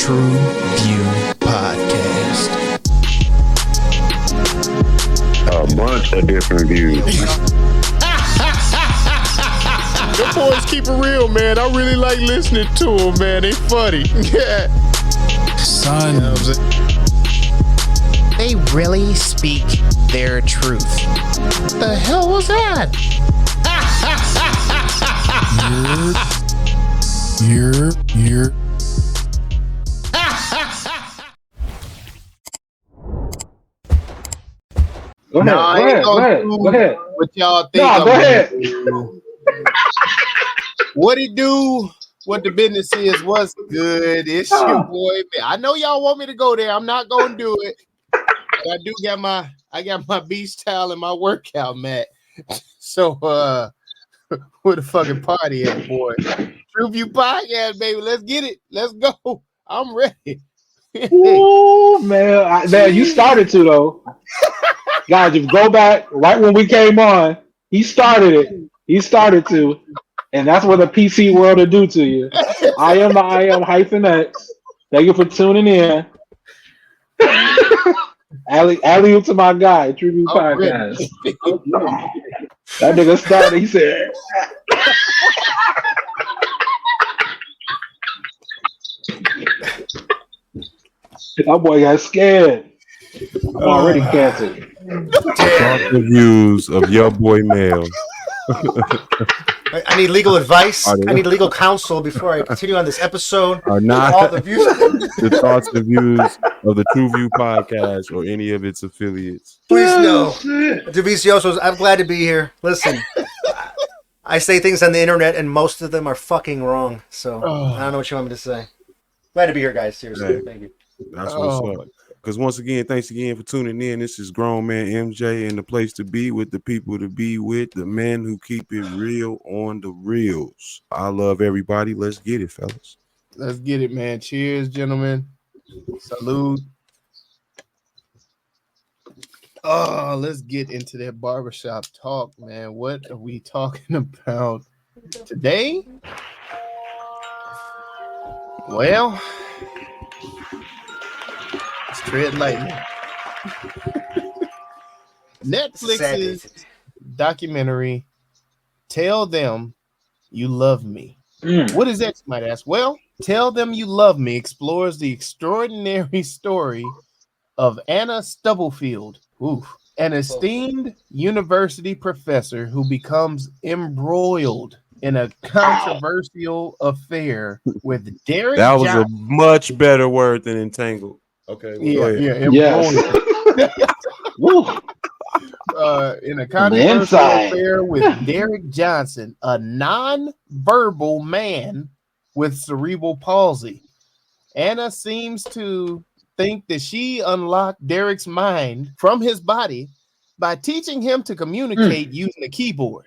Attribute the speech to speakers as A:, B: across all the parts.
A: TruVue Podcast.
B: A bunch of different views.
C: Your boys keep it real, man. I really like listening to them, man. They funny. Yeah.
A: Son.
C: You know what I'm saying?
D: They really speak their truth. The hell was that?
A: You're.
B: Go ahead. Go ahead.
C: What y'all think?
B: No, go ahead.
C: What it do? What the business is? What's good? It's your boy, man. I know y'all want me to go there. I'm not gonna do it. But I do got my beach towel and my workout mat. So where the fucking party at, boy? TruVue Podcast, baby. Let's get it. Let's go. I'm ready.
B: Ooh, man, you started to though. Guys, if you go back right when we came on, he started it. He started to, and that's what the PC world will do to you. I am -X. Thank you for tuning in. Alley to my guy, TruVue Podcast. That nigga started. He said. That boy got scared. I'm already canceled.
E: Talk the views of your boy Mel.
F: I need legal advice. I need legal counsel before I continue on this episode.
E: Are not
F: all the views,
E: the thoughts and views of the TruVue Podcast or any of its affiliates.
F: Please no. Deviciosos, I'm glad to be here. Listen, I say things on the internet and most of them are fucking wrong. So I don't know what you want me to say. Glad to be here, guys. Seriously,
E: Hey.
F: thank you.
E: That's what's up. Because once again, thanks again for tuning in. This is Grown Man MJ and the place to be with the people to be with, the men who keep it real on the reels. I love everybody. Let's get it, fellas.
C: Let's get it, man. Cheers, gentlemen. Salute. Oh, let's get into that barbershop talk, man. What are we talking about today? Well, let's tread lightly. Netflix's documentary, Tell Them You Love Me. What is that, you might ask? Well, Tell Them You Love Me explores the extraordinary story of Anna Stubblefield, an esteemed university professor who becomes embroiled in a controversial affair with Derek
E: That was
C: Johnson.
E: a much better word than entangled. Okay. Well,
C: In a controversial affair with Derek Johnson, a nonverbal man with cerebral palsy. Anna seems to think that she unlocked Derek's mind from his body by teaching him to communicate using a keyboard.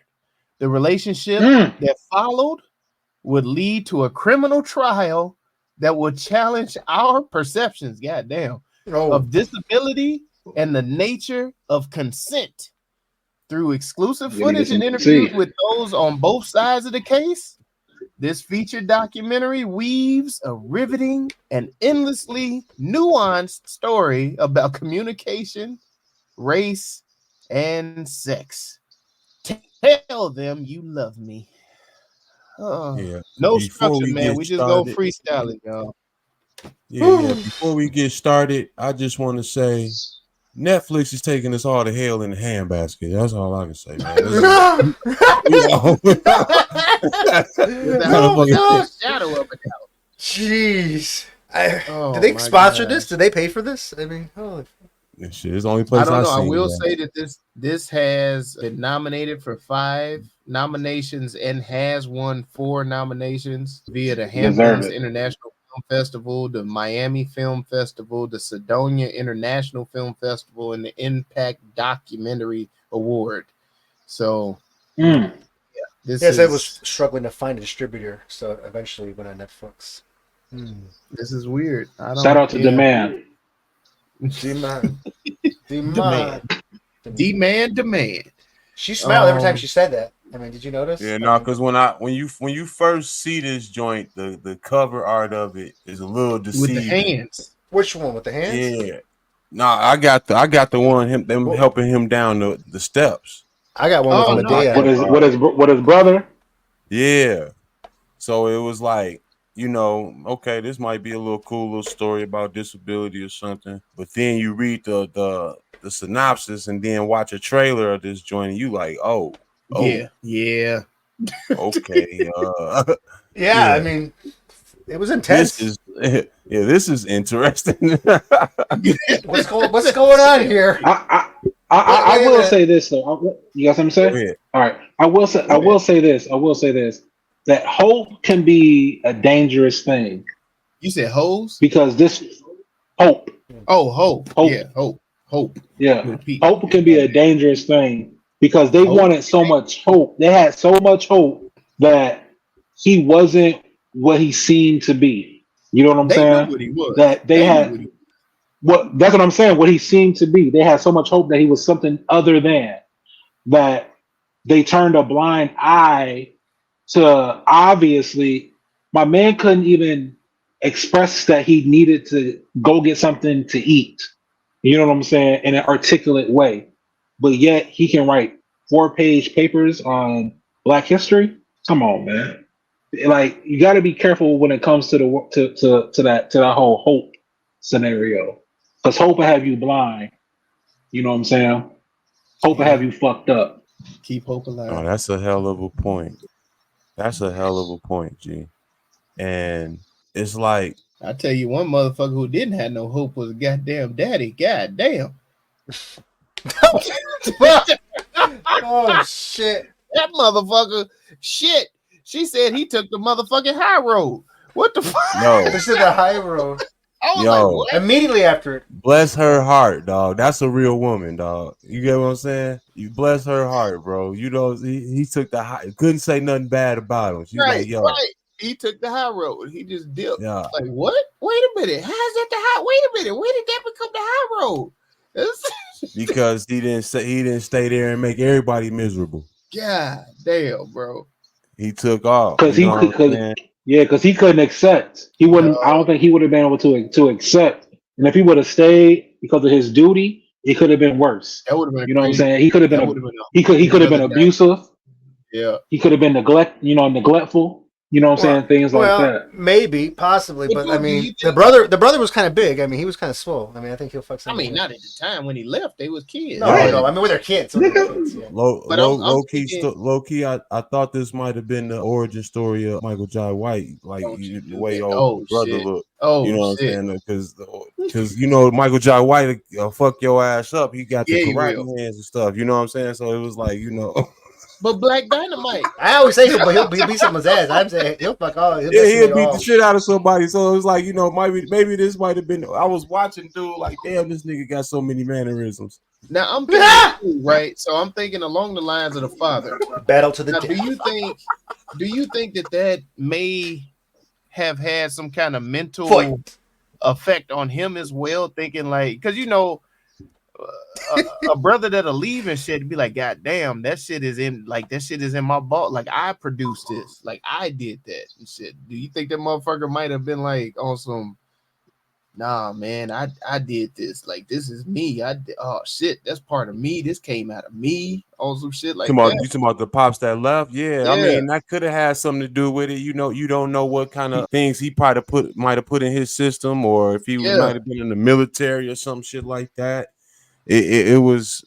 C: The relationship that followed would lead to a criminal trial that would challenge our perceptions, of disability and the nature of consent. Through exclusive footage and interviews with those on both sides of the case, this featured documentary weaves a riveting and endlessly nuanced story about communication, race, and sex. Tell them you love me. No structure, man. We just go freestyle it, y'all.
E: Yeah. Before we get started, I just want to say Netflix is taking us all to hell in the handbasket. That's all I can say, man.
C: Shadow of a doubt.
F: Jeez. Did they sponsor this? Did they pay for this? I mean,
E: this shit is the only place
C: I don't know.
E: seen,
C: I will
E: man.
C: say that this has been nominated for 5 nominations and has won 4 nominations via the Hamptons International Film Festival, the Miami Film Festival, the Sedona International Film Festival, and the Impact Documentary Award. So,
F: I was struggling to find a distributor, so eventually went on Netflix.
C: This is weird.
B: Shout out to Demand.
C: Demand.
F: She smiled every time she said that. I mean, did you notice?
E: Yeah, no, because when you first see this joint, the cover art of it is a little
C: With the
E: deceiving.
C: hands.
F: Which one with the hands?
E: Yeah. Nah, I got the one them helping him down the steps.
F: I got one with
C: Oh, no, I
F: Medea.
C: got
B: What his brother?
E: Yeah. So it was like, okay, this might be a little cool little story about disability or something. But then you read the synopsis and then watch a trailer of this joint and you like, oh.
C: Yeah.
E: Okay.
F: Yeah, I mean, it was intense.
E: This is interesting.
F: What's going on here?
B: I will say this though. You got something to say? All right. I will say this. That hope can be a dangerous thing.
C: You said hoes?
B: Because this hope.
C: Oh, hope. Yeah, hope.
B: Yeah.
C: Repeat.
B: Hope can be a dangerous thing because they wanted so much hope. They had so much hope that he wasn't what he seemed to be. You know what I'm saying?
C: Knew what he was.
B: That that's what I'm saying. What he seemed to be. They had so much hope that he was something other than that. They turned a blind eye to, obviously, my man couldn't even express that he needed to go get something to eat. You know what I'm saying? In an articulate way. But yet he can write 4-page papers on Black history. Come on, man. Like, you got to be careful when it comes to that whole hope scenario, because hope will have you blind. You know what I'm saying? Hope will have you fucked up.
C: Keep hope alive.
E: Oh, that's a hell of a point. G. And it's like,
C: I tell you, one motherfucker who didn't have no hope was a goddamn daddy. Goddamn.
F: Oh shit!
C: That motherfucker. Shit. She said he took the motherfucking high road. What the fuck?
E: yo,
F: This is the high road.
C: I was
E: Yo.
C: like, what?
F: Immediately after it.
E: bless her heart, dog. That's a real woman, dog. You get what I'm saying? You bless her heart, bro. You know, he took the high, couldn't say nothing bad about him. She's
C: Right,
E: like, yo,
C: right. He took the high road. He just dipped.
E: yeah.
C: Like, what? Wait a minute. How's that the high? Wait a minute. When did that become the high road?
E: Because he didn't stay there and make everybody miserable.
C: God damn, bro.
E: He took off.
B: Because
E: you know what I'm saying?
B: because he couldn't accept. He wouldn't. I don't think he would have been able to accept. And if he would have stayed because of his duty, it could have been worse.
C: That would have been.
B: You know what I'm saying? He could have been. He could have been
C: another
B: abusive.
C: Yeah.
B: He could have been neglectful. You know what I'm saying? Things like that.
F: Maybe, possibly,
C: But
F: but I
C: dude,
F: mean, the brother was kind of big. I mean, he was kind of swole. I mean, I think he'll fuck
C: I
F: something.
C: mean, not at the time when he left. They was kids.
F: No,
E: Right.
F: no. I mean, with their kids. With their kids, yeah.
E: Low key, I thought this might have been the origin story of Michael Jai White, like the way old brother looked.
C: Oh,
E: you know
C: shit.
E: what I'm saying? Because Michael Jai White fuck your ass up. He got the karate hands and stuff. You know what I'm saying? So it was like,
C: But Black Dynamite.
F: I always say he'll beat someone's ass. I'm saying he'll fuck all.
E: he'll beat the shit out of somebody. So it was like, maybe this might have been. I was watching, dude, like, damn, this nigga got so many mannerisms.
C: Now I'm thinking, right? So I'm thinking along the lines of the father.
F: Battle to the
C: Now,
F: death.
C: do you think that may have had some kind of mental effect on him as well? Thinking like, because a brother that'll leave and shit be like, God damn, that shit is in my ball. Like, I produced this, like I did that and shit. Do you think that motherfucker might have been like on some, nah, man, I did this. Like, this is me. Oh shit, that's part of me. This came out of me. On some shit like that.
E: You talking about the pops that left? Yeah. I mean, that could have had something to do with it. You don't know what kind of things he probably might have put in his system, or if he might have been in the military or some shit like that. It was,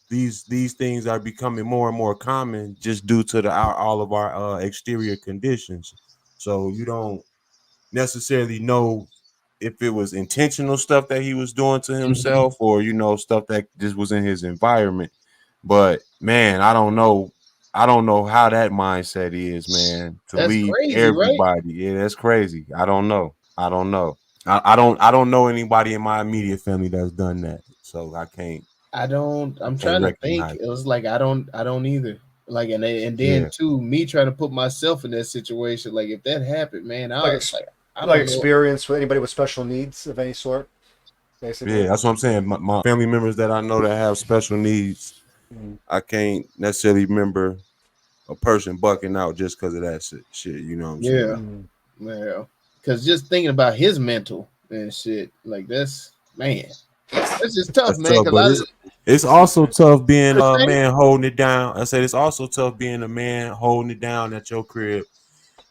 E: these things are becoming more and more common just due to all of our exterior conditions. So you don't necessarily know if it was intentional stuff that he was doing to himself, or stuff that just was in his environment. But man, I don't know how that mindset is, man. To leave everybody, right? Yeah, that's crazy. I don't know. I don't know anybody in my immediate family that's done that. So I can't.
C: I'm trying to think. It was like I don't either. Like, and then too, me trying to put myself in that situation. Like, if that happened, man, I don't
F: experience with anybody with special needs of any sort. Basically.
E: Yeah, that's what I'm saying. My family members that I know that have special needs, I can't necessarily remember a person bucking out just because of that shit. You know what I'm saying?
C: Yeah. Because just thinking about his mental and shit, like that's just tough,
E: That's
C: man.
E: tough, but it's also tough being a man holding it down. I said it's also tough being a man holding it down at your crib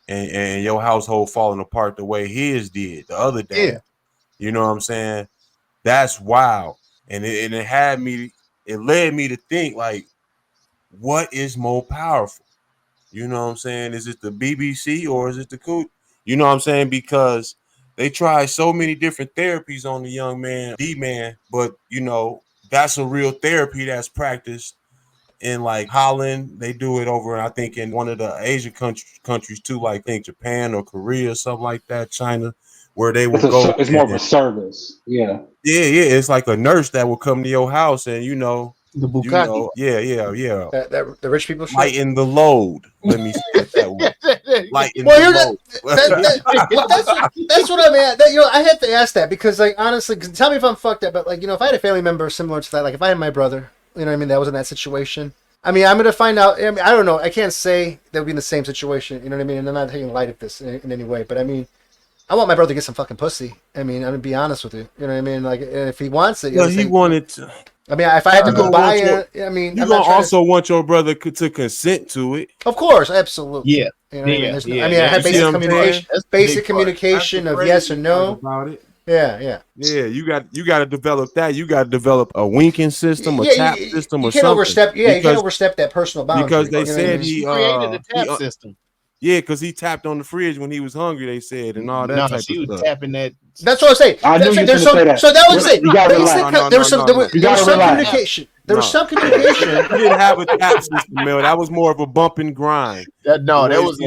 E: and your household falling apart the way his did the other day.
C: Yeah.
E: You know what I'm saying? That's wild. And it led me to think, like, what is more powerful? You know what I'm saying? Is it the BBC or is it the coot? You know what I'm saying? Because they try so many different therapies on the young man, D-man, but, you know, that's a real therapy that's practiced in, like, Holland. They do it over, I think, in one of the Asian countries too, like, I think Japan or Korea or something like that, China, where they will go.
B: It's more of a service. Yeah.
E: Yeah. It's like a nurse that will come to your house and, you know,
C: the bukkake.
F: The rich people shit.
E: Lighten the load. Let me say it that way. Lighten the load.
F: That's what I mean. I have to ask that because, like, honestly, tell me if I'm fucked up, but, like, if I had a family member similar to that, like, if I had my brother, you know what I mean, that was in that situation. I mean, I'm gonna find out. I mean, I don't know. I can't say they would be in the same situation. You know what I mean? And I'm not taking light of this in any way, but I mean, I want my brother to get some fucking pussy. I mean, I'm gonna be honest with you. You know what I mean? Like, if he wants it,
E: he wanted to.
F: I mean, if I had to go buy it, I mean,
E: you gonna also want your brother to consent to it.
F: Of course, absolutely.
C: Yeah.
F: You know what I mean, I have basic communication. Basic communication of yes or no.
E: About it.
F: Yeah.
E: You got to develop that. You got to develop a winking system, a tap system, or something.
F: You can't overstep that personal boundary.
E: Because they said he
C: created a tap system.
E: Yeah, because he tapped on the fridge when he was hungry, they said, and all that type of stuff.
C: She was tapping that.
F: That's what I'm saying.
B: I knew you were going to say that.
F: So that was it.
B: You got to relax.
F: There was some communication. There was some communication.
E: He didn't have a tap system, man. That was more of a bump and grind.
C: That was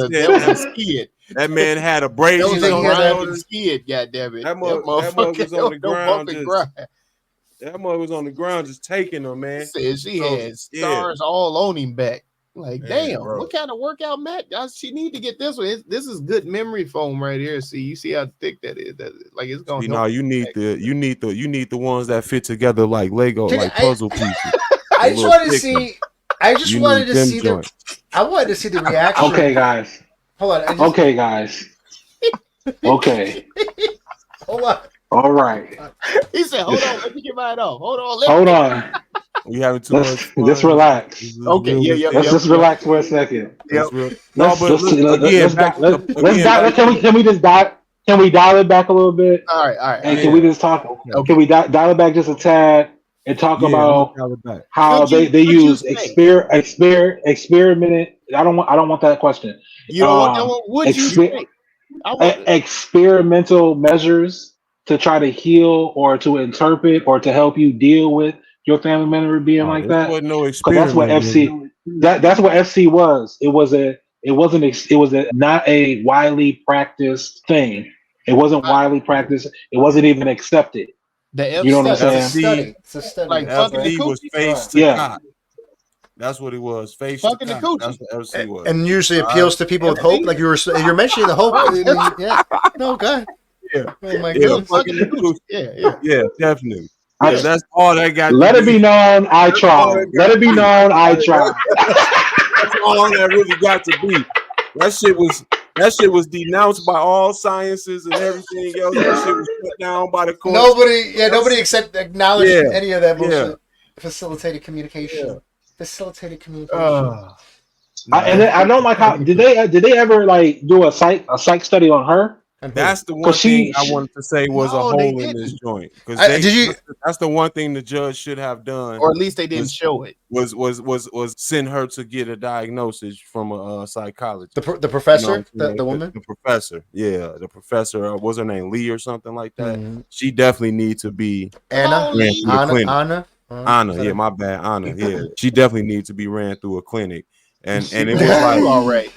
C: a skid.
E: That man had a braid on
C: the skid, goddammit.
E: That mug was on the ground. That mug was on the ground just taking him, man.
C: Said she had stars all on him back. Like, damn, what kind of workout mat? She need to get this one. This is good memory foam right here. See, you see how thick that is. Like, it's gonna.
E: You need the ones that fit together like Lego, like puzzle pieces.
F: I just wanted to see. I wanted to see the reaction.
B: Okay, guys.
F: Hold on.
B: Okay, guys. Okay.
F: Hold on.
B: All right.
C: He said, "Hold on, let me get mine off.
B: Hold on.
E: We having too much fun.
B: Just relax.
C: Okay,
B: Let's just relax for a second.
E: Can
B: we dial it back a little bit?
C: All right.
B: And can we just talk? Okay. Can we dial it back just a tad and talk about how they use experimented? I don't want that question.
C: You don't want that one? Would you think?
B: Experimental measures to try to heal or to interpret or to help you deal with your family member being like that. That's what FC. That's what FC was. It was not a widely practiced thing. It wasn't widely practiced. It wasn't even accepted. You know what I'm saying?
F: It's a study.
C: Like
E: FC was face to cock. That's what it was. Face to cock. That's what FC was.
F: And usually appeals to people with hope. Like you're mentioning the hope. Yeah. No, God.
E: Yeah.
F: Oh my goodness.
E: Yeah, definitely. Yeah, that's all I got.
B: Let it be known I tried. Let it be known I tried.
E: That's all that really got to be. That shit was denounced by all sciences and everything else. That shit was put down by the court.
F: Nobody acknowledged any of that bullshit. Facilitated communication. Facilitated communication.
B: And I don't like how did they ever like do a psych study on her?
E: That's the one thing I wanted to say was a hole in this joint. Because that's the one thing the judge should have done,
C: or at least they didn't show it.
E: Was send her to get a diagnosis from a psychologist.
F: The professor, the woman,
E: the professor. Yeah, the professor. Was her name Lee or something like that? Mm-hmm. She definitely needs to be
F: Anna.
E: Yeah, my bad, Anna. Yeah, she definitely needs to be ran through a clinic, and it was like
C: all right.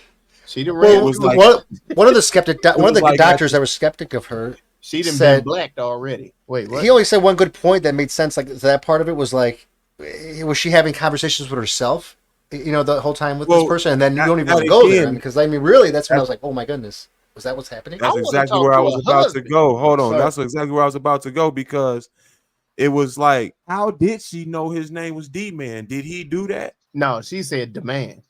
C: She didn't
F: one of the doctors that was skeptic of her.
C: She didn't been blacked already. Wait, what?
F: He only said one good point that made sense. Like that part of it was like, was she having conversations with herself? You know, the whole time with this person, and then you don't even want to go there because I mean, really, that's when I was like, oh my goodness, was that what's happening?
E: That's exactly where I was about to go. Hold on, that's exactly where I was about to go because it was like, how did she know his name was D-Man? Did he do that?
C: No, she said demand.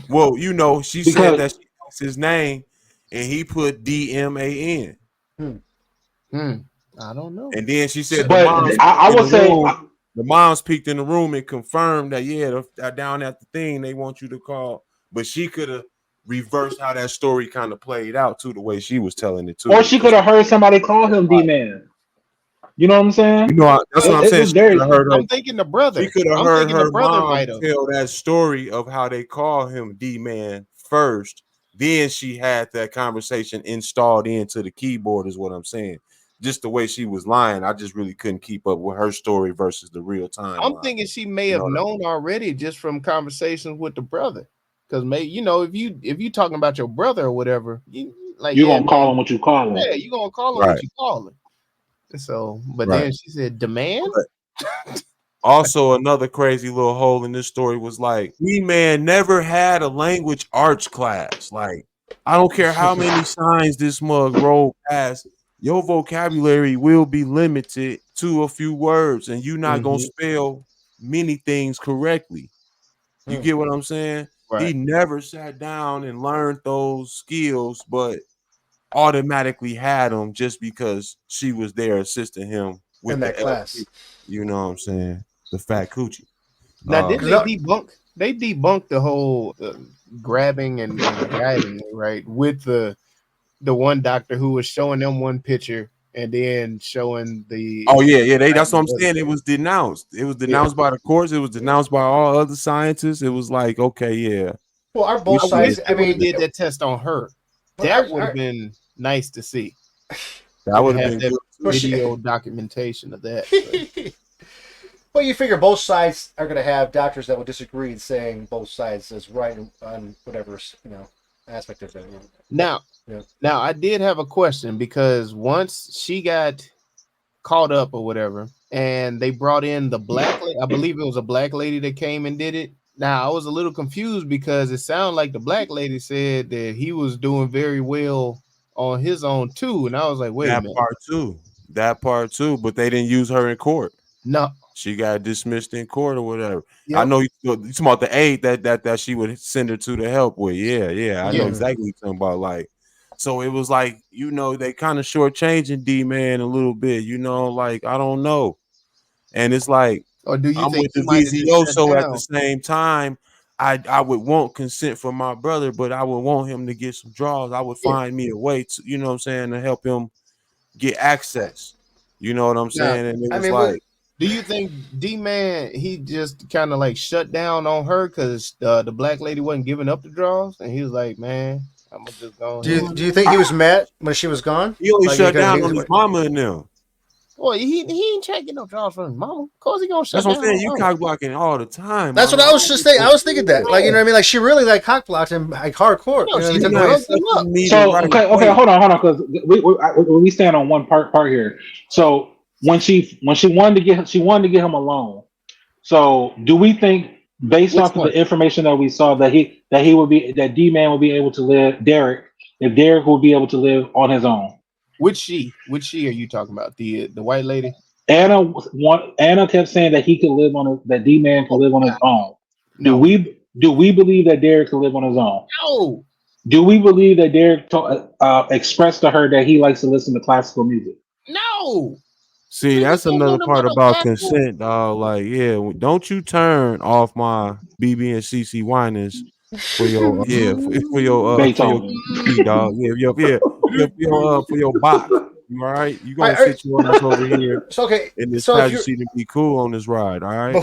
E: Well, you know, she
B: Because-
E: said that she asked his name, and he put DMAN.
C: I don't know.
E: And then she said,
B: but I would say
E: the moms peeked in the room and confirmed that down at the thing they want you to call, but she could have reversed how that story kind of played out too, the way she was telling it too.
B: Or she could have heard somebody call him D-Man. You know what I'm saying?
E: You know, that's what I'm saying.
C: I'm thinking the brother.
E: She could have heard her mom tell that story of how they call him D-Man first. Then she had that conversation installed into the keyboard, is what I'm saying. Just the way she was lying, I just really couldn't keep up with her story versus the real time.
C: I'm thinking she may have known already just from conversations with the brother. Because maybe, you know, if you talking about your brother or whatever, you're
B: gonna call him what you call him.
C: Yeah, you're gonna call him what you call him. So, but then she said, demand.
E: Also, another crazy little hole in this story was like, D-Man never had a language arts class. Like, I don't care how many signs this mug rolled past, your vocabulary will be limited to a few words, and you're not gonna spell many things correctly. You get what I'm saying? Right. He never sat down and learned those skills, but automatically had them just because she was there assisting him with
F: in that class.
E: You know what I'm saying? The fat coochie.
C: Now, did they debunk? They debunked the whole grabbing and guiding, right? With the one doctor who was showing them one picture and then showing the.
E: Oh yeah. That's what I'm saying. It was denounced. It was denounced by the courts. It was denounced by all other scientists. It was like, okay, yeah.
F: Well, our both sides. I mean,
C: did that test on her. That would have been nice to see.
E: That would have been good
C: video documentation of that.
F: Well, you figure both sides are going to have doctors that will disagree and saying both sides is right on whatever aspect of it.
C: Now I did have a question because once she got caught up or whatever, and they brought in the black lady, I believe it was a black lady that came and did it. Now I was a little confused because it sounded like the black lady said that he was doing very well on his own too, and I was like, wait a minute.
E: That part too, but they didn't use her in court.
C: No,
E: she got dismissed in court or whatever. Yep. I know you talking about the aide that she would send her to help with. Yeah. I know exactly what you're talking about. Like, so it was like, they kind of shortchanging D-Man a little bit. Like, I don't know, and it's like.
C: Or do you
E: I'm
C: think
E: with the VZO, so at the same time, I would want consent from my brother, but I would want him to get some draws. I would find me a way to, what I'm saying, to help him get access. You know what I'm saying? And it was
C: do you think D-Man, he just kind of like shut down on her because the black lady wasn't giving up the draws? And he was like, man, I'm going to just go.
F: Do you think he was mad when she was gone?
E: He only shut down on his mama and them.
C: Well, he ain't trying to get no draws from his mama. Of course he gonna shut down.
E: That's what I'm saying. You cock blocking all the time.
F: That's what I was just thinking. I was thinking that. Like, you know what I mean? Like, she really cock blocked him like hardcore.
B: So okay, hold on, because we stand on one part here. So when she wanted to get him alone. So do we think, based off of the information that we saw, that D-Man would be able to live, Derek would be able to live on his own?
C: Which she are you talking about? The white lady?
B: Anna kept saying that he could live that D-Man could live on his own. No. Do we believe that Derek could live on his own?
C: No.
B: Do we believe that Derek expressed to her that he likes to listen to classical music?
C: No.
E: See, that's another part about consent, dog. Like, don't you turn off my BB and CC whinings for your for your dog. For your box. All right, you gonna sit you on this over here.
F: So okay,
E: in this passenger seat and be cool on this ride. All right.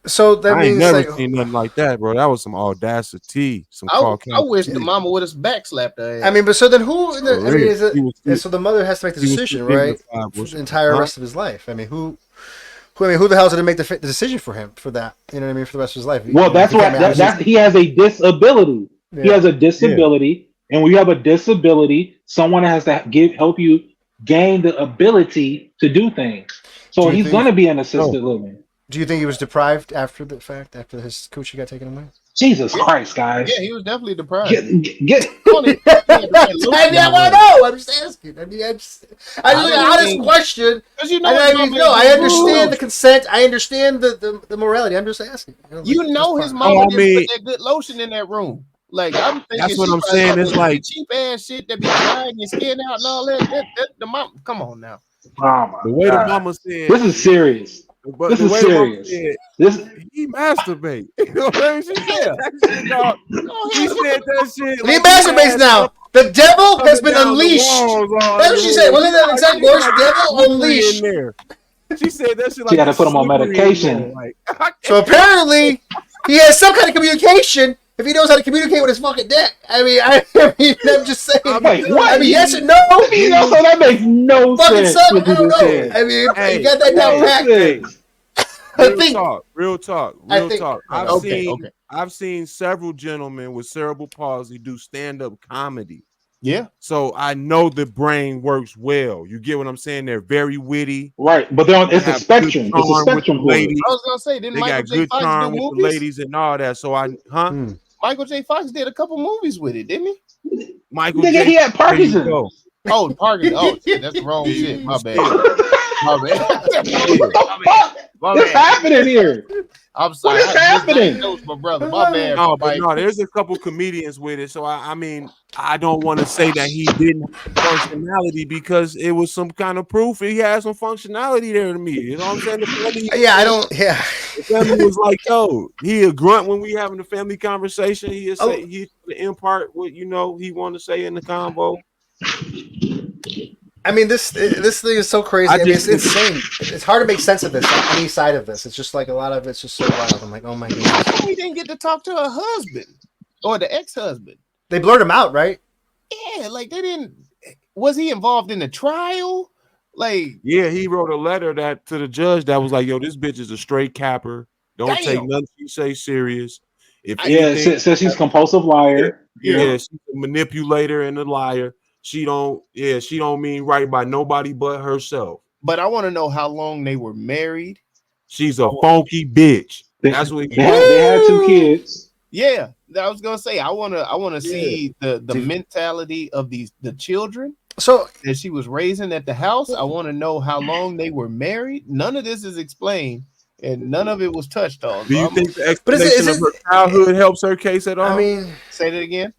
F: So that
E: I ain't never seen nothing like that, bro. That was some audacity.
C: I wish the mama would have backslapped her ass.
F: I mean, but so then who? So the mother has to make the decision, right? For the entire rest of his life. I mean, who the hell is going to make the decision for him for that? You know what I mean? For the rest of his life.
B: Well, that's what he has a disability. Yeah. He has a disability, and when you have a disability, someone has to help you gain the ability to do things. So he's going to be an assisted living.
F: Do you think he was deprived after the fact, after his coochie got taken away?
B: Jesus Christ, guys.
C: Yeah, he was definitely deprived.
B: Get
F: I want to know. I'm just asking. I mean, I just honest question.
C: Because you know,
F: I understand the consent. I understand the morality. I'm just asking.
C: You know, his mama didn't put that good lotion in that room. Like, I'm thinking
E: that's what I'm saying. It's like
C: cheap ass shit that be drying your skin out and all that. The mom, come on now.
B: the
E: way the mama said,
B: this is serious.
E: But
B: this
E: the
B: is
E: way
B: serious.
E: He masturbate. You know what I mean? She said that shit, dog. She said that shit.
F: He masturbates now. The devil has been unleashed. That's what she said. Wasn't that exact words? Devil unleashed.
E: She said that shit like
B: she had to put him on medication.
F: So apparently, he has some kind of communication. If he knows how to communicate with his fucking dick, I mean, I'm just saying.
B: Wait, what?
F: I mean, yes and no.
B: You know, so that makes no
F: fucking
B: sense.
F: Son, I don't know. I mean, you got that down pat.
E: Real talk. I've seen several gentlemen with cerebral palsy do stand-up comedy.
C: Yeah.
E: So I know the brain works well. You get what I'm saying? They're very witty.
B: Right. But it's a spectrum. It's a spectrum.
C: I was going to say, didn't
E: they
C: Michael
E: got
C: J.
E: good
C: Fox
E: charm
C: do
E: with
C: movies?
E: the ladies and all that. So Michael
C: J. Fox did a couple movies with it, didn't he?
E: Michael
B: J. He had Parkinson's.
C: Oh, Parkinson's. Oh, shit, that's the wrong shit. My bad.
B: What the fuck? What's happening here?
C: I'm sorry.
B: What is happening?
C: My brother. My bad.
E: No, there's a couple comedians with it. So I mean, I don't want to say that he didn't have functionality because it was some kind of proof he had some functionality there to me. You know what I'm saying? The family was like, yo, he a grunt when we having a family conversation. He'll say he impart what he want to say in the combo.
F: I mean, this thing is so crazy. I mean, it's insane. It's hard to make sense of this on any side of this. It's just like a lot of it's just so wild. I'm like, oh my goodness.
C: He didn't get to talk to her husband or the ex-husband.
F: They blurred him out, right?
C: Yeah, like they didn't. Was he involved in the trial? Like,
E: yeah, he wrote a letter to the judge that was like, yo, this bitch is a straight capper. Don't take nothing she say serious.
B: Says she's a compulsive liar.
E: Yeah, she's a manipulator and a liar. She don't mean right by nobody but herself.
C: But I want to know how long they were married.
E: She's a funky bitch. That's what
B: they had 2 kids.
C: Yeah, I was gonna say I wanna see the mentality of the children
F: so
C: that she was raising at the house. I want to know how long they were married. None of this is explained, and none of it was touched on.
E: Do you think the explanation of her childhood helps her case at all?
F: I mean,
C: say that again.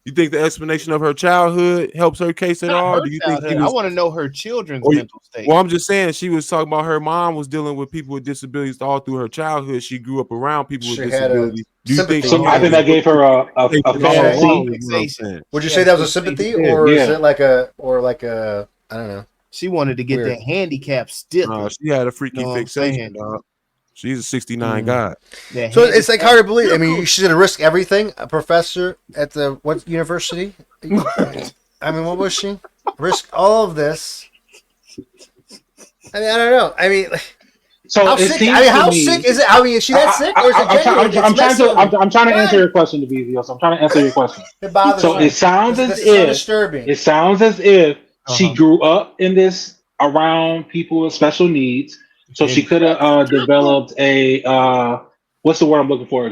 E: You think the explanation of her childhood helps her case at all? Do you think
C: I want to know her children's mental state?
E: Well, I'm just saying she was talking about her mom was dealing with people with disabilities all through her childhood. She grew up around people with disabilities. Do you think?
B: I think that gave her a
F: fantasy. Would you say that was a sympathy, or is it like a I don't know?
C: She wanted to get that handicap stiff.
E: She had a freaky fixation, dog. She's a 69 guy.
F: So it's like hard to believe. I mean, she's gonna risk everything. A professor at what university? I mean, what was she? Risk all of this. I mean, I don't know. I mean,
B: so
F: how sick? How sick is it? I mean, is she that sick, or is it genuine?
B: I'm trying to answer your question, Devizio. So I'm trying to answer your question.
F: It bothers me.
B: It sounds as if
F: disturbing.
B: It sounds as if she grew up in this around people with special needs. So she could have developed a what's the word I'm looking for?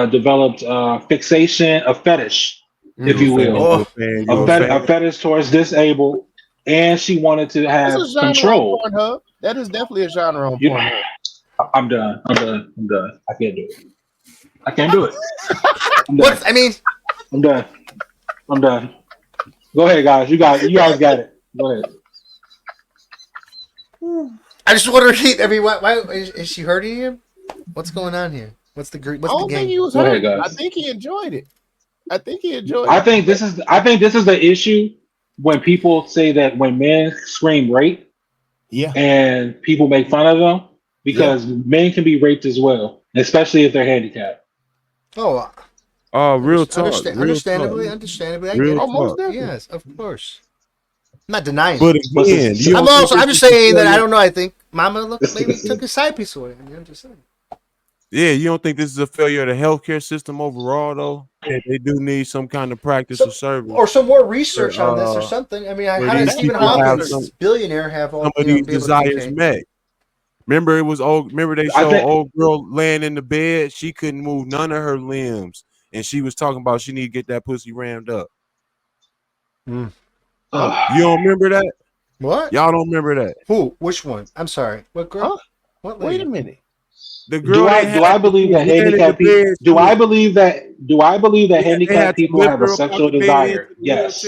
B: Developed fixation, a fetish, if you will, a fetish towards disabled, and she wanted to have control.
C: That is definitely a genre on Pornhub.
B: I'm done. I can't do it.
F: What? I mean,
B: I'm done. Go ahead, guys. You guys got it. Go ahead.
F: I just want to repeat. I mean, why is she hurting him? What's going on here? What's the game?
C: Think he was hurt. I think he enjoyed it. I think this is
B: the issue when people say that when men scream rape, and people make fun of them because men can be raped as well, especially if they're handicapped.
F: Oh,
E: real talk.
F: Understandably. Yes, of course. I'm not denying.
E: But again,
F: I'm just saying that I don't know. I think Mama maybe took his side piece away. I mean, I'm just saying.
E: Yeah, you don't think this is a failure of the healthcare system overall, though? Yeah, they do need some kind of practice or service,
F: or some more research on this, or something. I mean, how does Stephen Hawking, this billionaire, have all
E: some of these desires met? Remember, it was old. Remember, they
B: I
E: showed
B: think-
E: old girl laying in the bed. She couldn't move none of her limbs, and she was talking about she need to get that pussy rammed up. You don't remember that?
F: What?
E: Y'all don't remember that?
F: Who? Which one? I'm sorry. What girl?
C: Huh?
F: What
C: Wait
F: lady?
C: a minute.
E: The girl.
B: Do I believe that handicapped people? Do I believe that handicapped people have a sexual desire? Yes.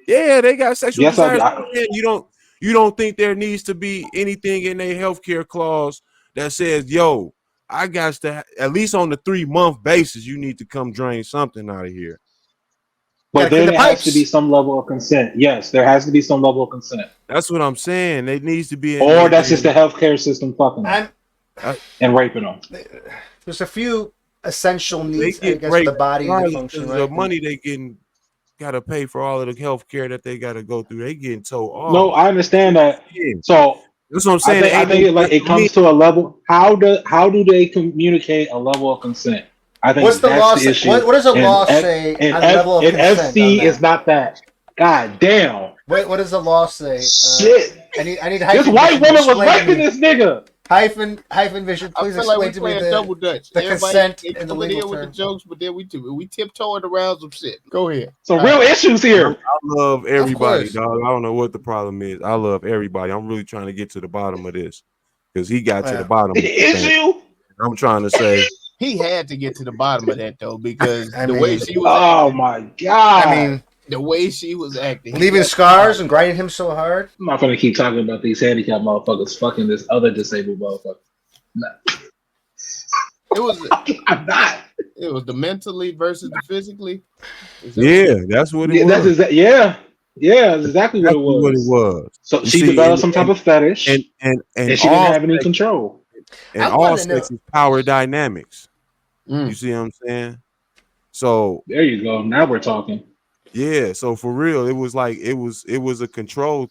E: Yeah, they got sexual
B: Yes, I
E: desires.
B: do.
E: You don't think there needs to be anything in their healthcare clause that says, "Yo, I got to at least on the 3-month basis, you need to come drain something out of here."
B: But
F: Gotta clean
B: then
F: the
B: there has
F: pipes.
B: to be some level of consent. Yes, there has to be some level of consent.
E: That's what I'm saying. It needs to be.
B: Or that's just the healthcare system fucking them
F: I'm,
B: and raping them.
F: there's a few essential
E: They
F: needs, I
E: get
F: guess, of
E: raped
F: the body to
E: regardless
F: function,
E: 'cause
F: right?
E: the money they getting got to pay for all of the health care that they got to go through. They getting told off.
B: No, I understand that.
E: Yeah.
B: So
E: That's what I'm
B: I
E: saying.
B: think it comes to a level. How do they communicate a level of consent? I think
F: What's the
B: that's
F: law
B: the
F: say?
B: issue.
F: What does the
B: And
F: law
B: F-
F: say
B: and
F: on
B: F-
F: level of
B: and
F: consent?
B: FC
F: on
B: is
F: that?
B: not that. God damn.
F: Wait, what does the law say?
B: Shit.
F: I need
B: This
F: hyphen
B: white
F: vision to
B: woman was
F: explain to
B: raping
F: me.
B: this nigga.
F: Hyphen vision,
C: I
F: please
C: feel like we
F: explain to me
C: playing double
F: the
C: dutch.
F: the
C: Everybody,
F: consent
C: they
F: in the
C: coming
F: legal
C: in with the
F: term.
C: jokes, but then we tiptoeing around some shit. Go ahead.
B: Some real issues here.
E: I love everybody,
F: course.
E: dog. I don't know what the problem is. I love everybody. I'm really trying to get to the bottom of this because he got to
F: Yeah.
E: the bottom of
B: The
E: the thing.
B: issue.
E: I'm trying to say,
C: He had to get to the bottom of that though, because
F: I
C: the
F: mean-
C: way she was
B: Oh
C: acting,
B: my god.
F: I mean,
C: the way she was acting,
F: leaving scars and grinding him so hard.
B: I'm not gonna keep talking about these handicapped motherfuckers fucking this other disabled motherfucker.
C: it was
B: I'm not.
C: it was the mentally versus the physically. Is that
E: yeah, that's what it
B: Yeah,
E: was.
B: that's exactly what it was.
E: what it was.
B: So
E: You
B: she
E: see,
B: developed
E: and-
B: some type of fetish,
E: And
B: and she didn't
E: all
B: have any
E: sex,
B: control.
E: and
F: I
E: all
F: wanna
E: sex
F: know-
E: is power dynamics.
C: Mm.
E: You see what I'm saying? So
B: There you go. Now we're talking.
E: yeah, so for real, it was like it was a control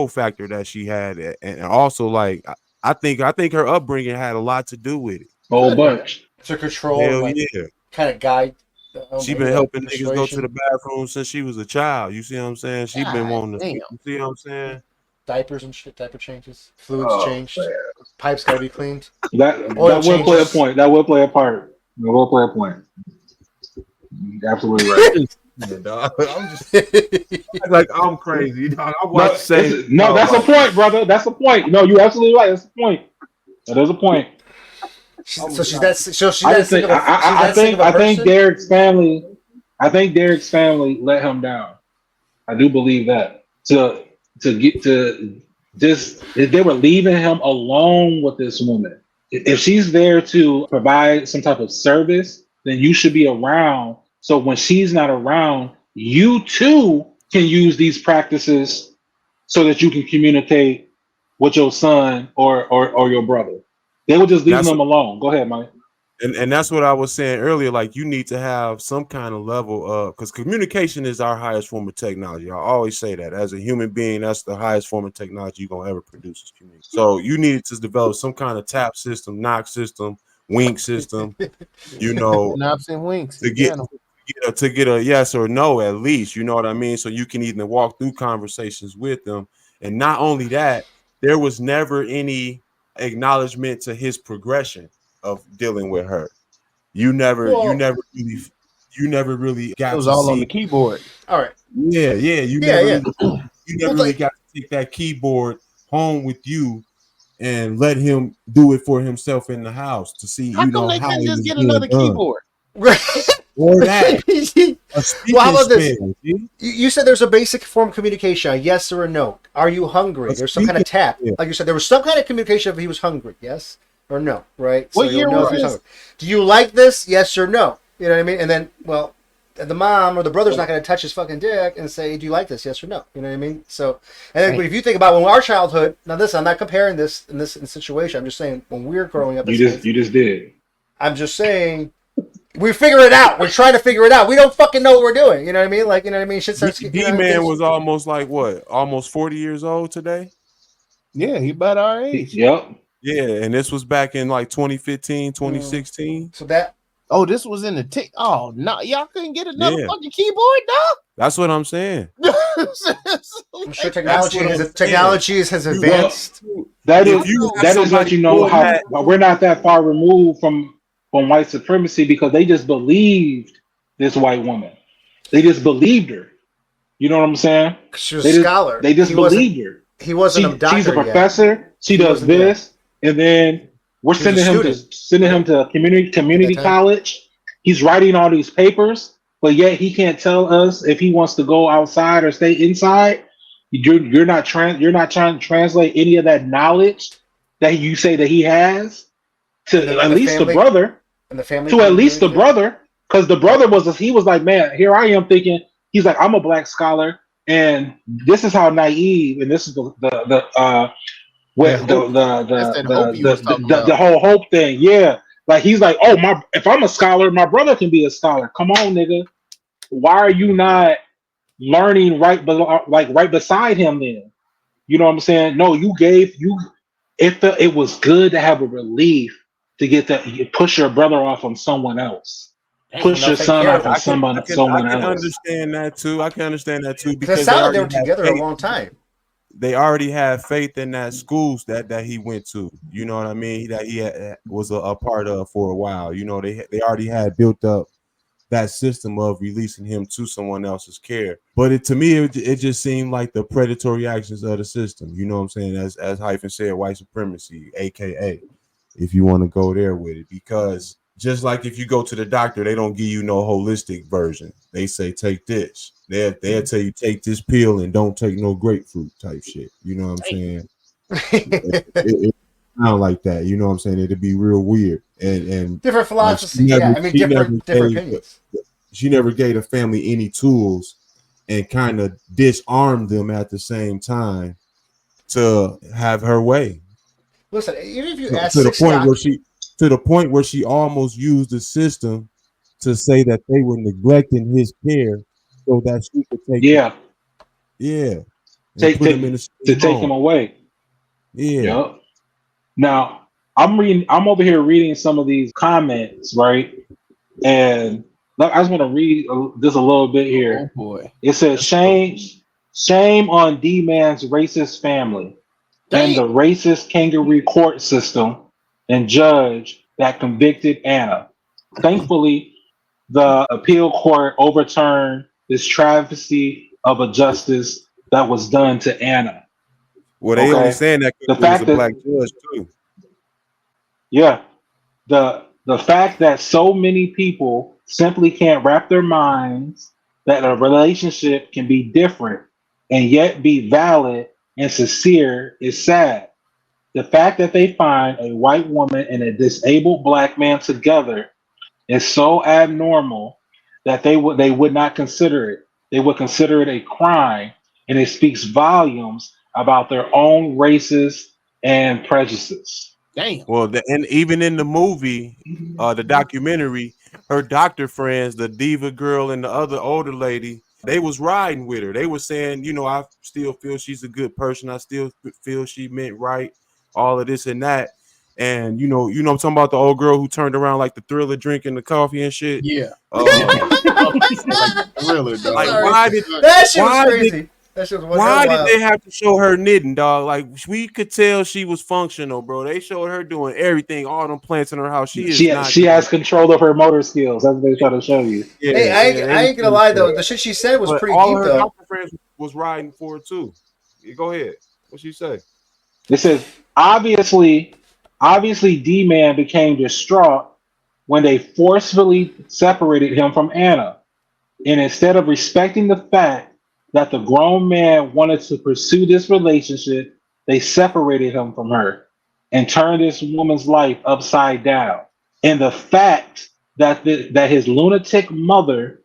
E: factor that she had, and also like I think her upbringing had a lot to do with it.
B: Whole bunch.
F: To control,
E: Hell
F: like,
E: yeah,
F: kind of guide.
E: she been helping niggas go to the bathroom since she was a child. You see what I'm saying? She been
C: God
E: wanting to.
C: damn.
E: You see what I'm saying?
F: diapers and shit, diaper changes, fluids
B: Oh,
F: changed,
B: man.
F: pipes gotta be cleaned.
B: That
F: Oil
B: will play a
F: changes.
B: point. That will play a part. That will play a point. You're absolutely right.
E: I'm just like I'm crazy. Dog. I
B: No,
E: watch say
B: that's a point, brother. That's a point. No, you're absolutely right. That's a point. That is a point.
F: So she's that. So she's
B: I
F: that
B: just
F: sick
B: think
F: of a.
B: I think Derek's family. I think Derek's family let him down. I do believe that to get to just if they were leaving him alone with this woman. If she's there to provide some type of service, then you should be around. So when she's not around, you too can use these practices so that you can communicate with your son or your brother. They were just leaving them alone. Go ahead, Mike.
E: And that's what I was saying earlier. Like you need to have some kind of level of because communication is our highest form of technology. I always say that as a human being, that's the highest form of technology you're gonna ever produce is communication. So you needed to develop some kind of tap system, knock system, wink system,
C: Knobs and winks
E: to get a yes or no at least. You know what I mean? So you can even walk through conversations with them. And not only that, there was never any acknowledgement to his progression of dealing with her. You never really got
C: It was
E: to
C: all
E: see.
C: on the keyboard.
F: All right.
E: You never really got to take that keyboard home with you and let him do it for himself in the house to see
C: How come they
E: how
C: couldn't
E: it
C: just
E: was
C: get
E: being
C: another
E: done.
C: keyboard?
E: Or that a
F: Well, how about this?
E: speaking spell,
F: You said there's a basic form of communication, a yes or a no. Are you hungry?
E: A
F: There's some kind of
E: speaking-
F: tap.
E: yeah.
F: Like you said, there was some kind of communication if he was hungry, yes or no, right?
C: What
F: you'll
C: year
F: know
C: was
F: if he's
C: this?
F: hungry. Do you like this? Yes or no? You know what I mean? And then, well, the mom or the brother's not going to touch his fucking dick and say, do you like this? Yes or no? You know what I mean? So, and then if you think about when our childhood, now this, I'm not comparing this in this situation. I'm just saying when we're growing up, as kids,
B: You just did.
F: I'm just saying we figure it out. We're trying to figure it out. We don't fucking know what we're doing. You know what I mean? Like, you know what I mean? Shit starts.
E: D-Man was almost like what? Almost 40 years old today?
C: Yeah, he about our age.
B: Yep.
E: Yeah, and this was back in like 2015, 2016.
F: So that.
C: Oh, this was in the tick. Oh no, y'all couldn't get another
E: Yeah.
C: fucking keyboard,
E: That's what I'm saying.
F: I'm sure technology
E: what I'm
F: has advanced.
B: That
E: if
B: is
E: you have
B: that is let
E: somebody
B: you know
E: doing
B: how
E: that,
B: we're not that far removed from white supremacy because they just believed this white woman. They just believed her. You know what I'm saying?
F: She was a scholar.
B: They just believed her.
F: He wasn't a
B: She's a
F: doctor yet.
B: professor. She
F: He
B: does
F: wasn't, yeah.
B: this, and then we're
F: She was a
B: sending him to community
F: time.
B: college. He's writing all these papers, but yet he can't tell us if he wants to go outside or stay inside. You're not trying to translate any of that knowledge that you say that he has to at least the brother.
F: And the family
B: To at least the brother, because the brother he was like, man, here I am thinking, he's like, I'm a black scholar, and this is how naive, and this is the whole hope thing, yeah. Like he's like, oh if I'm a scholar, my brother can be a scholar. Come on, nigga, why are you not learning right beside him? Then you know what I'm saying? No, it was good to have a relief to get that. You push your brother off on someone else. Push your son off on someone else.
E: I can understand that too. I can understand that too
F: because they were together a long time.
E: They already had faith in that schools that he went to. You know what I mean? That he was a part of for a while. You know, they already had built up that system of releasing him to someone else's care. But to me, it just seemed like the predatory actions of the system. You know what I'm saying? As Hyphen said, white supremacy, aka. If you want to go there with it, because just like if you go to the doctor, they don't give you no holistic version. They say take this. They'll tell you take this pill and don't take no grapefruit type shit. You know what I'm saying? it sound like that. You know what I'm saying? It'd be real weird and
F: different philosophy. Different opinions.
E: She never gave the family any tools and kind of disarmed them at the same time to have her way.
F: Listen, even if you ask
E: to the point where she almost used the system to say that they were neglecting his care so that she could take
B: him away.
E: Yeah.
B: Yep. Now I'm over here reading some of these comments, right? And I just want to read just a little bit here.
C: Oh boy.
B: It says shame on D-Man's racist family. And the racist kangaroo court system and judge that convicted Anna. Thankfully, the appeal court overturned this travesty of a justice that was done to Anna.
E: Well, they only saying that because it was a black judge too.
B: Yeah. The fact that so many people simply can't wrap their minds that a relationship can be different and yet be valid and sincere is sad. The fact that they find a white woman and a disabled black man together is so abnormal that they would not consider it. They would consider it a crime, and it speaks volumes about their own races and prejudices.
C: Damn.
E: Well, and even in the movie, the documentary, her doctor friends, the diva girl and the other older lady, they was riding with her. They were saying, you know, I still feel she's a good person. I still feel she meant right. All of this and that. And you know, I'm talking about the old girl who turned around like the Thriller drinking the coffee and shit.
C: Yeah.
F: Like
C: Thriller, dog.
E: Like, why did
F: that shit was crazy?
E: Why did they have to show her knitting, dog? Like we could tell she was functional, bro. They showed her doing everything, all them plants in her house. She
B: has control of her motor skills. That's what they try to show you.
F: Yeah, hey, I ain't gonna lie though. The shit she said was pretty
E: all
F: deep
E: her
F: though.
E: doctor friends was riding for it too. Go ahead. What she say?
B: It says obviously D-Man became distraught when they forcefully separated him from Anna, and instead of respecting the fact that the grown man wanted to pursue this relationship, they separated him from her and turned this woman's life upside down. And the fact that his lunatic mother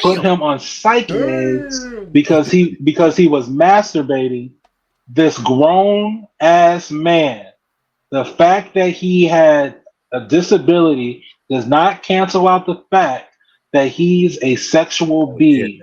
B: put him on psych meds because he was masturbating this grown ass man. The fact that he had a disability does not cancel out the fact that he's a sexual being.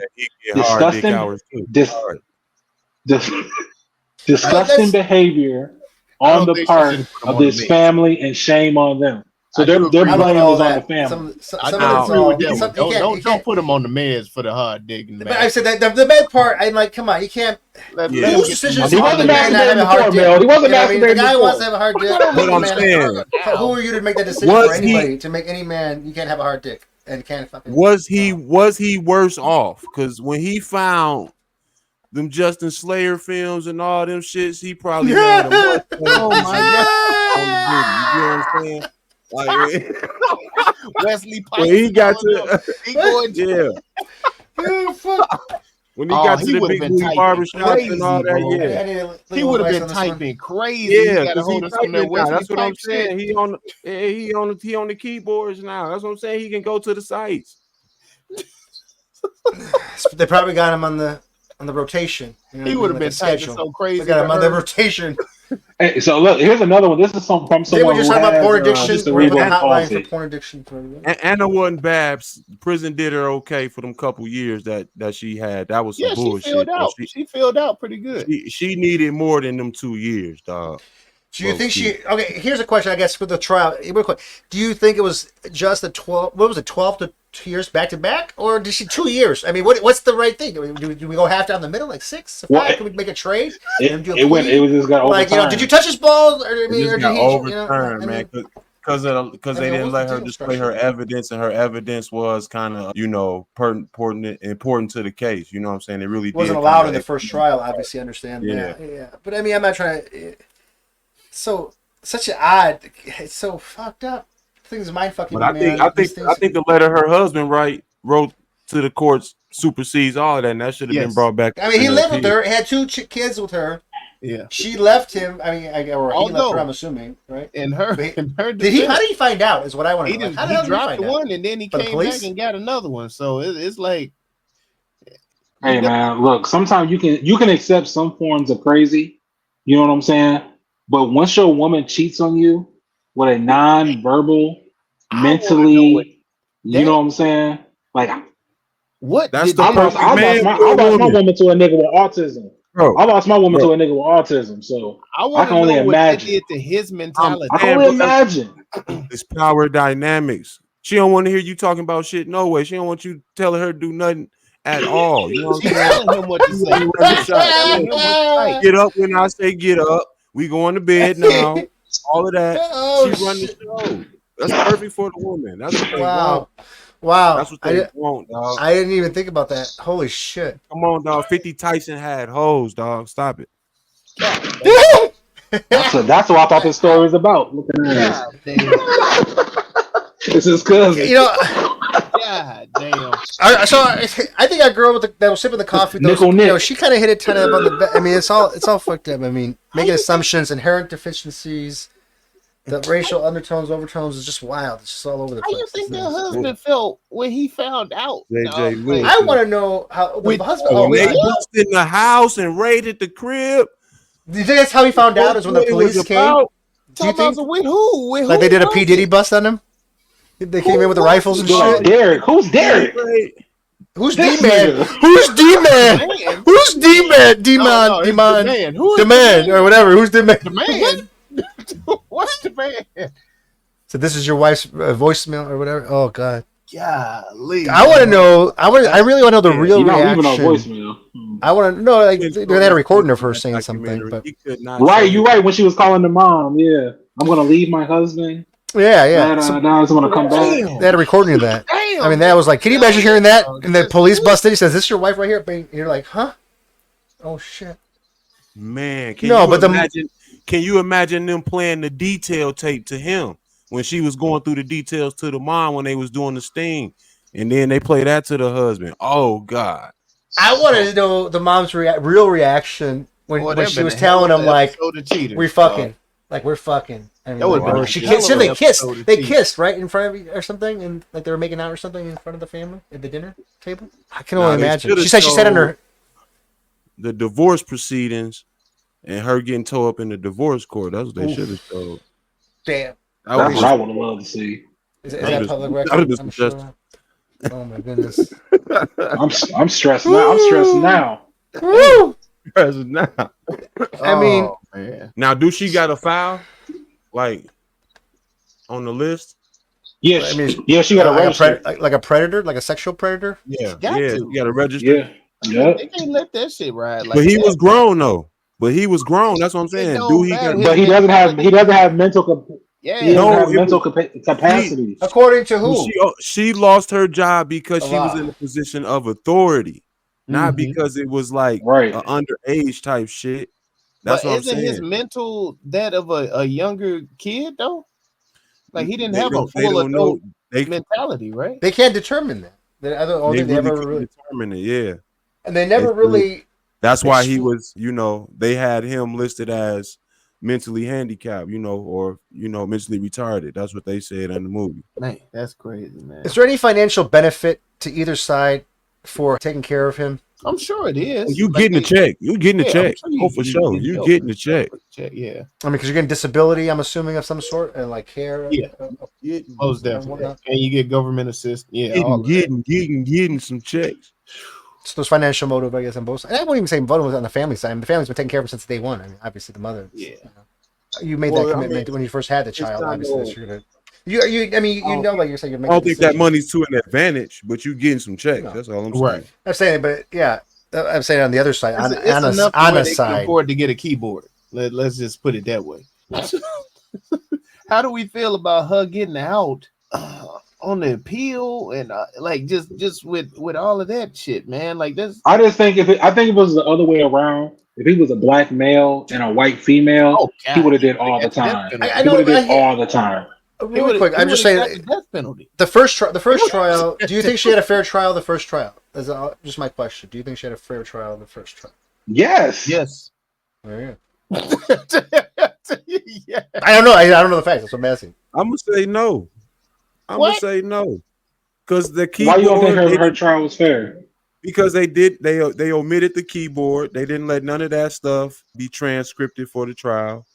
B: Disgusting behavior on the part of this family, and shame on them. So their blame
F: I love
B: is
F: all
B: on
F: that.
B: the family.
C: I
F: Some
C: don't
F: of
C: agree with
F: it's
C: that
F: all-
C: one. Don't put him on the meds for the hard digging.
F: But I said that the med part. I'm like, come on, you can't.
C: Let
E: Yeah.
C: him
F: Whose
C: get
F: decision
C: some
F: is
B: He
F: it
C: money.
B: wasn't
F: for the man to have a
B: masturbating
F: hard
B: before,
F: dick?
B: Mel. He wasn't
F: You know what I mean? The
B: masturbating
F: guy who wants to
B: before.
F: have a hard dick.
E: What I'm saying,
F: Who are you to make that decision
E: Was
F: for
E: he-
F: anybody? To make any man, you can't have a hard dick and can't fucking.
E: was he worse off? Because when he found them Justin Slayer films and all them shits, he probably had a much
C: Oh my
E: on the movie. You know what I'm saying? Like,
C: God. Wesley Pipes.
E: when he got
C: and all of them.
E: to
C: He going
E: yeah,
F: Oh, fuck.
E: when he
C: Oh,
E: got to
C: he
E: the
C: would've
E: big
C: been
E: booty
C: typing
E: barbershop
C: crazy,
E: and all that,
C: bro.
E: yeah.
C: He would have been
F: typing.
C: typing crazy.
E: Yeah,
C: He got a
E: because he
C: hold of some of that
E: typing now.
C: Wesley
E: That's what I'm
C: Pipes
E: saying.
C: shit.
E: He on the keyboards now. That's what I'm saying. He can go to the sites.
F: They probably got him on the rotation. You know
C: He
F: what I
C: would have
F: mean?
C: been
F: Like a
C: typing
F: schedule.
C: so crazy.
F: They got him
C: to
F: on the
C: her.
F: rotation.
B: Hey, so look, here's another one. This is from
F: They
B: someone
F: were
B: who
F: just talking about porn
B: has
F: addiction. We're
B: cerebral
F: looking at hotline
B: palsy.
F: for porn addiction. For everybody.
E: Anna wasn't bad. Prison did her okay for them couple years that she had. That was some
C: Yeah, she
E: bullshit.
C: filled out. She filled out pretty good.
E: She needed more than them 2 years, dog.
F: Do you think she? Okay, here's a question. I guess for the trial, real quick. Do you think it was just the 12? What was it? 12 to 2 years back to back, or did she 2 years? I mean, what's the right thing? Do we go half down the middle, like 6?
B: Well,
F: Can we make a trade?
B: It was just got
F: Like,
B: overturned.
F: did you touch his balls? Or, I mean,
E: It
F: or
E: just
F: did
E: got
F: he?
E: overturned, man. Because they
F: what was
E: didn't let
F: the
E: her
F: deal
E: display her
F: structure?
E: evidence, and her evidence was kind of, important to the case. You know what I'm saying? It really
F: Wasn't
E: did
F: allowed
E: kinda-
F: in the first trial. Obviously, I understand that. Yeah, but I mean, I'm not trying to. So such an odd. It's so fucked up. Things mind fucking.
E: But I think the letter her husband wrote to the courts supersedes all of that, and that should have been
C: Yes.
E: brought back.
F: I mean, he
E: in the
F: lived with
E: appeal.
F: her. Had 2 kids with her.
C: Yeah.
F: She left him. I mean, or he left
C: Although-
F: her. I'm assuming, right?
C: And her,
F: Wait,
C: and her
F: Did he? How
C: defense,
F: did he find out? Is what I want
C: he
F: to know.
C: just
F: How the
C: he
F: hell did
C: dropped
F: find
C: the
F: out?
C: one, and then he
F: By the
C: came
F: police?
C: back and got another one. So it's like,
B: Hey man, look, sometimes you can accept some forms of crazy, you know what I'm saying? But once your woman cheats on you with a non-verbal,
C: I wanna know what
B: mentally, you
C: that-
B: know what I'm saying? Like
C: what?
E: That's
C: did
E: the
B: I
C: that-
B: lost,
E: perfect
B: I lost
E: man
B: my
E: for a
B: I lost my
E: woman.
B: woman to a nigga with autism.
E: Bro,
B: I lost my woman
E: Bro.
B: to a nigga with autism. So
C: I want
B: can
C: to
B: only
C: know what that
B: imagine.
C: did to his mentality.
B: I can
E: Man,
B: only
E: but
B: imagine.
E: it's power dynamics. She don't want to hear you talking about shit. No way. She don't want you telling her to do nothing at all. You know what
C: She's
E: I'm saying?
C: telling him what to say.
E: You run the shot.
C: Telling him what to say.
E: Get up when I say get up. We going to bed now. All of that.
F: Oh,
E: She run the
F: shit.
E: show. That's perfect for the woman. That's what they
F: Wow.
E: want.
F: Wow.
E: That's what they want, dog.
F: I didn't even think about that. Holy shit.
E: Come on, dog. 50 Tyson had hoes, dog. Stop it.
B: That's what I thought this story was about. Look at that.
C: God damn.
B: It's his cousin.
F: You know,
C: God damn.
F: I think our girl that was sipping the coffee, though,
B: Nickel
F: you
B: Nick.
F: know, she kind of hit it kind of on the. I mean, it's all fucked up. I mean, making assumptions, inherent deficiencies, the racial undertones, overtones is just wild. It's just all over the
C: How
F: place.
C: you think
F: It's
C: the
F: nuts.
C: husband felt when he found out?
E: JJ
C: No,
E: Will.
C: like,
F: I want to know how the
C: With-
F: husband.
E: When they
F: Oh,
E: busted in the house and raided the crib.
F: do you think that's how he found out? Is when the
E: what it was
F: police came?
E: about.
F: Do you
C: talking about
F: think
C: with who? With
F: like
C: who
F: they did a
C: was
F: P
C: it?
F: Diddy bust on him? They came in with the rifles and
B: Be like,
F: shit.
B: Derek. Who's Derek?
F: Who's
B: This
F: D man?
B: nigga.
F: Who's D man?
C: Man.
F: Who's D man? D
C: No,
F: man?
C: no,
F: D
C: it's
F: man?
C: the man. Who is
F: The man or whatever. Who's the man?
C: The man. What's the man?
F: So this is your wife's voicemail or whatever. Oh god.
C: Golly.
F: I want to know. I really want to know the real
B: You're not leaving a
F: reaction.
B: voicemail.
F: I want to know. Like they had a recording of her saying something, but
E: He could not
B: Right,
E: say
B: you're right. When she was calling the mom, yeah, I'm gonna leave my husband.
F: yeah.
B: Now
F: So
B: I just want to come back.
C: Damn.
F: they had a recording of that.
C: Damn.
F: I mean, that was like, can you imagine hearing that? And the police busted. He says, "This is your wife right here." And you're like, "Huh? Oh shit."
E: Man, can you imagine them playing the detail tape to him when she was going through the details to the mom when they was doing the sting, and then they play that to the husband? Oh God.
F: I wanted to know the mom's real reaction when
C: that'd
F: she
C: been
F: was
C: a hell
F: telling
C: of
F: him
C: an
F: like,
C: episode of Cheaters,
F: "We're fucking." Like we're fucking. And
C: That would've been
F: or
C: a
F: she
C: hell
F: kissed.
C: of
F: They
C: an
F: kissed.
C: episode of
F: They
C: TV.
F: kissed right in front of you or something, and like they were making out or something in front of the family at the dinner table. I can only
E: Nah, they
F: imagine.
E: should've
F: She said on her.
E: showed the divorce proceedings and her getting towed up in the divorce court. That's what they
F: Oof.
E: should have showed.
F: Damn.
E: That would
B: That's
E: be-
B: what I would have loved to see.
F: Is
E: That
F: that
E: is-
F: public
E: that
F: record?
E: is
F: I'm sure.
E: just-
F: Oh my goodness.
B: I'm stressed now. I'm stressed now.
F: Woo!
E: now.
F: I mean,
C: man.
E: Now, do she got a file like on the list?
B: Yeah,
F: I mean,
B: she got a register.
F: like a predator, like a sexual predator.
C: Got to.
E: You got to register.
B: Yeah.
C: They can't let that shit ride. Like
E: But he
C: that.
E: was grown though. But he was grown. That's what I'm saying.
C: don't
E: Dude,
C: matter.
B: But he doesn't have mental.
C: Yeah.
B: He doesn't
E: No,
B: have
E: it
B: mental
E: was-
B: capacity.
F: According to who?
E: She lost her job because
F: A
E: she was
F: lot.
E: in a position of authority, not
C: Mhm.
E: because it was like
B: Right.
E: an underage type shit. That's
C: But
E: what I'm
C: isn't
E: saying.
C: his mental that of a younger kid though? Like he didn't
E: They
C: have a
E: don't- they
C: full
E: don't know.
C: adult mentality, right?
F: They can't determine that. I don't
E: They
F: think they
E: really
F: ever
E: couldn't
F: really,
E: determine it. Yeah,
F: and they never
E: They really-
F: really.
E: that's why he
F: Excuse-
E: was. They had him listed as mentally handicapped. Or mentally retarded. That's what they said in the movie.
C: Man, that's crazy, man.
F: Is there any financial benefit to either side for taking care of him?
C: I'm sure it is.
E: You
C: Like
E: getting a check? You getting a
C: I'm
E: check?
C: sure
E: Oh, for sure. You getting a check?
C: Yeah,
F: I mean, because you're getting disability, I'm assuming, of some sort, and like care.
C: Yeah.
E: Getting,
C: most definitely. And you get government assist. Yeah, all of
E: getting some checks.
F: So there's financial motive, I guess, on both sides. And I wouldn't even say motive was on the family side. The family's been taking care of him since day one. I mean, obviously the mother.
C: Yeah.
F: You made
E: Well,
F: that
E: I
F: commitment
E: mean,
F: when you first had the child.
E: not
F: Obviously,
E: no-
F: that you're gonna. You know, like you're saying, you're
E: I
F: making.
E: don't think that
F: decisions.
E: money's to an advantage, but you getting some checks.
F: No.
E: That's all I'm saying.
C: Right.
F: I'm saying, but yeah, I'm saying on the other side, on
C: It's enough to
F: on
C: where
F: a
C: they can
F: side.
C: afford to get a keyboard. Let's just put it that way. How do we feel about her getting out on the appeal and like just with all of that shit, man? Like this.
B: I just think if it was the other way around, if he was a black male and a white female,
C: Oh, God.
B: he would have did all the
C: That's death
B: time.
C: penalty.
F: I
B: He
F: know,
B: would have did
F: I-
B: all the time.
F: Really quick, I'm just saying,
C: death penalty.
F: the first trial. Do you think she had a fair trial? The first trial. That's just my question. Do you think she had a fair trial? The first trial.
B: Yes.
C: Yes.
F: There you go.
C: Yeah.
F: I don't know. I don't know the facts. That's what I'm asking.
E: I'm gonna say no. I'm
C: What?
E: gonna say no, because the
B: Why you don't think
E: keyboard.
B: her trial was fair?
E: Because they omitted the keyboard. They didn't let none of that stuff be transcripted for the trial,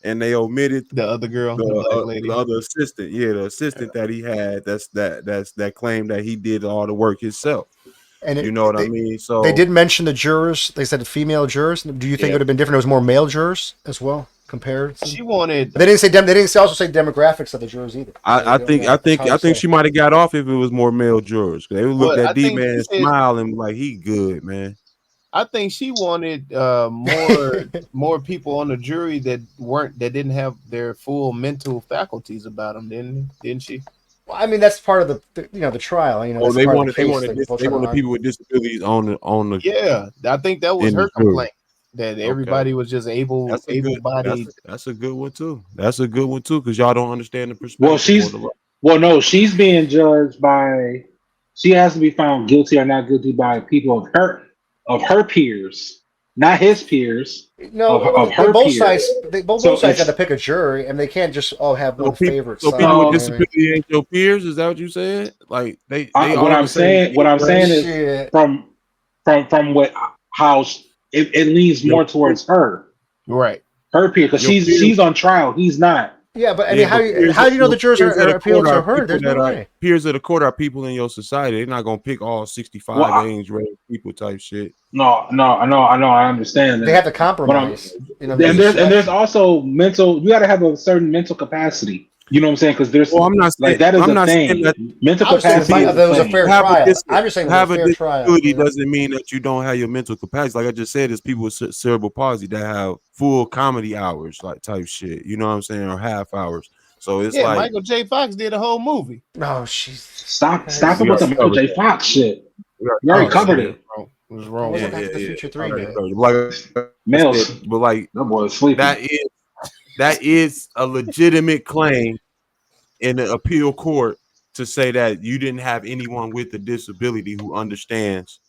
E: and they omitted
C: The other girl, the black lady.
E: the other assistant. Yeah, the assistant that he had. That claim that he did all the work himself.
F: And
E: You know what I mean? So
F: They did mention the jurors. They said female jurors. Do you think it would have been different? It was more male jurors as well compared.
C: She wanted.
F: They didn't say. They didn't also say demographics of the jurors either.
E: I think she might have got off if it was more male jurors. They would look
C: Well, I
E: at D
C: think
E: man
C: she said-
E: smile and be like, he good, man.
C: I think she wanted more people on the jury that didn't have their full mental faculties about them, didn't she?
F: Well, I mean, that's part of the trial. You know,
E: Oh,
F: that's
E: they
F: part of
E: wanted
F: the case,
E: they wanted people with disabilities on the.
C: Yeah, I think that was
E: In
C: her
E: the jury.
C: complaint that everybody was just
E: That's a good.
C: able-bodied.
E: That's a good one too. That's a good one too, because y'all don't understand the perspective.
B: No, she's being judged by. She has to be found guilty or not guilty by people of her peers, not his peers.
F: No,
B: of her
F: both
B: peers.
F: sides. Both
B: So
F: sides
B: if-
F: got to pick a jury, and they can't just all have one favorite
E: So
F: side.
E: people
B: you know
E: with
B: what
E: disability ain't your peers. Is that what you said? Like they
B: What I'm saying is
F: Shit.
B: from how it leans more towards her
C: Right.
B: peer, because
E: Your peers-
B: she's on trial. He's not.
F: Yeah, but I mean,
E: Yeah,
F: how
E: but
F: do you know the jurors
E: peers of
F: are
E: the
F: appealing
E: court
F: to
E: are
F: her?
E: people
F: There's
E: that
F: no
E: are-
F: way.
E: Peers of the court are people in your society. They're not gonna pick all 65
B: Well, I-
E: range people type shit.
B: No, I understand that.
F: They have to compromise. You know,
B: and there's also mental. You got to have a certain mental capacity. You know what I'm saying? Because there's
E: Well, I'm not saying
B: like that is
E: I'm
B: a
E: not
B: thing.
E: saying that
B: Mental
F: I'm saying
B: capacity.
F: if there was a fair
E: have a
F: trial.
E: dis-
F: I'm just saying
E: have
F: there
E: a
F: was a fair trial.
E: disability doesn't mean that you don't have your mental capacity. Like I just said, there's people with cerebral palsy that have full comedy hours, like type shit. You know what I'm saying, or half hours. So it's
C: Yeah,
E: like
C: Michael J. Fox did a whole movie.
F: No, she's
B: Stop it
E: We
B: with the
E: already
B: Michael J.
E: covered
B: Fox shit.
E: we
B: You already
E: oh,
B: covered
E: shit.
B: it.
C: It was wrong.
F: What's
E: Yeah,
F: Back to the Future 3,
E: Already
F: man?
E: covered it. Like
B: Males,
E: but like
B: that boy's sleeping.
E: that is a legitimate claim in the appeal court to say that you didn't have anyone with a disability who understands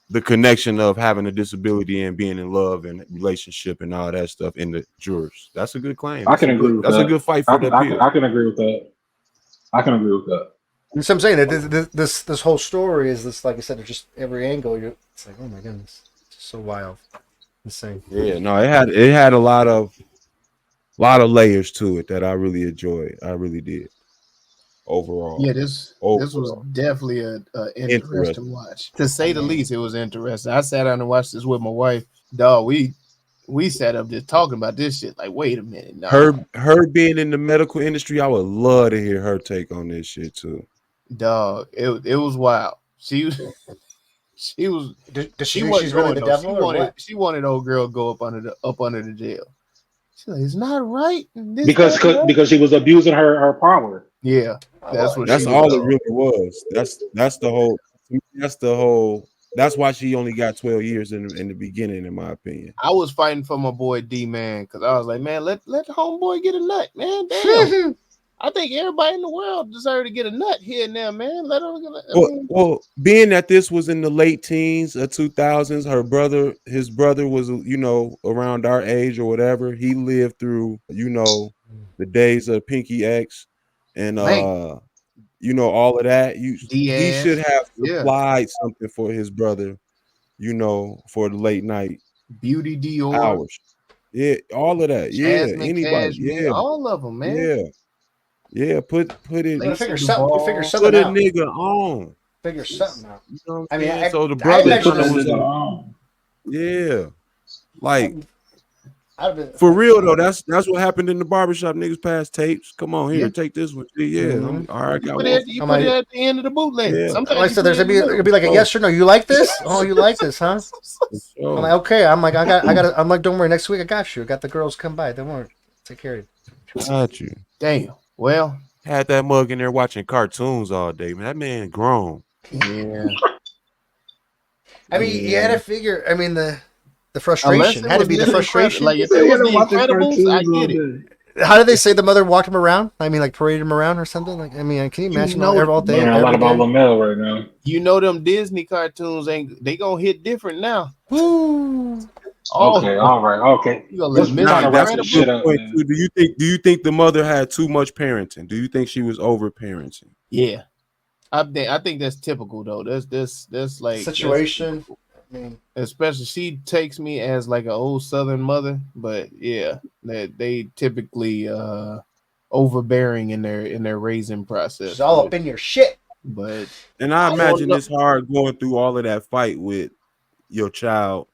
E: the connection of having a disability and being in love and relationship and all that stuff in the jurors. That's a good claim.
B: I can agree with
E: That's
B: that.
E: a good fight for the appeal.
B: I can agree with that. I can agree with that.
F: That's what I'm saying. That this whole story is this, like I said, just every angle. It's like, oh my goodness, it's just so wild, insane.
E: Yeah, no, it had a lot of layers to it that I really enjoyed. I really did. Overall,
C: Yeah, this was definitely a interesting watch. To say the least, it was interesting. I sat down and watched this with my wife. Dog, we we sat up just talking about this shit. Like, wait a minute, nah.
E: Her being in the medical industry, I would love to hear her take on this shit too.
C: Dog, it was wild. She was.
F: Does she think she's really the devil, or what?
C: She wanted old girl to go up under the jail. She's like, it's not right.
B: Because she was abusing her power.
C: Yeah, that's
E: all it really was. That's the whole. That's why she only got 12 years in the beginning, in my opinion.
C: I was fighting for my boy D, man, because I was like, man, let the homeboy get a nut, man. Damn. I think everybody in the world deserves to get a nut here and there, man.
E: Well, being that this was in the late teens or 2000s, his brother was, around our age or whatever. He lived through, the days of Pinky X and all of that. He should have supplied something for his brother, for the late night
C: Beauty Dior
E: hours. Yeah, all of that.
C: Jasmine,
E: Anybody.
C: Cashmere, all of them, man.
E: Yeah, put it.
F: Figure something
E: Put a
F: out.
E: nigga on.
F: Figure something out.
E: You know
F: I mean,
E: so the brother
B: was on.
E: Yeah, like for real though. That's what happened in the barbershop. Niggas pass tapes. Come on here, take this one. Yeah, all right.
C: You put it at the end of the bootleg.
E: Yeah.
C: Sometimes
F: like I said, it'll be like a yes or no. You like this? Oh, you like this, huh? I'm like, okay. I'm like, I'm like, don't worry. Next week I got you. I got the girls come by. Don't worry. Take care of you.
E: Got you.
C: Damn. Well,
E: had that mug in there watching cartoons all day, man. That man grown.
C: Yeah.
F: I mean, you had to figure. I mean, the frustration had to be the frustration.
C: Like if it was the Incredibles, I get it.
F: How did they say the mother walked him around? I mean, like paraded him around or something. Like, I mean, can you imagine all day?
B: A lot about Lamel right now.
C: You know them Disney cartoons they gonna hit different now.
F: Woo.
B: Okay, all right, okay.
E: That's the shit up, man. Do you think the mother had too much parenting? Do you think she was over parenting?
C: Yeah, I think that's typical though. That's like
F: situation. I mean,
C: especially she takes me as like an old Southern mother, but yeah, they typically overbearing in their raising process.
F: It's all up in your shit.
C: But
E: I imagine it's hard going through all of that fight with your child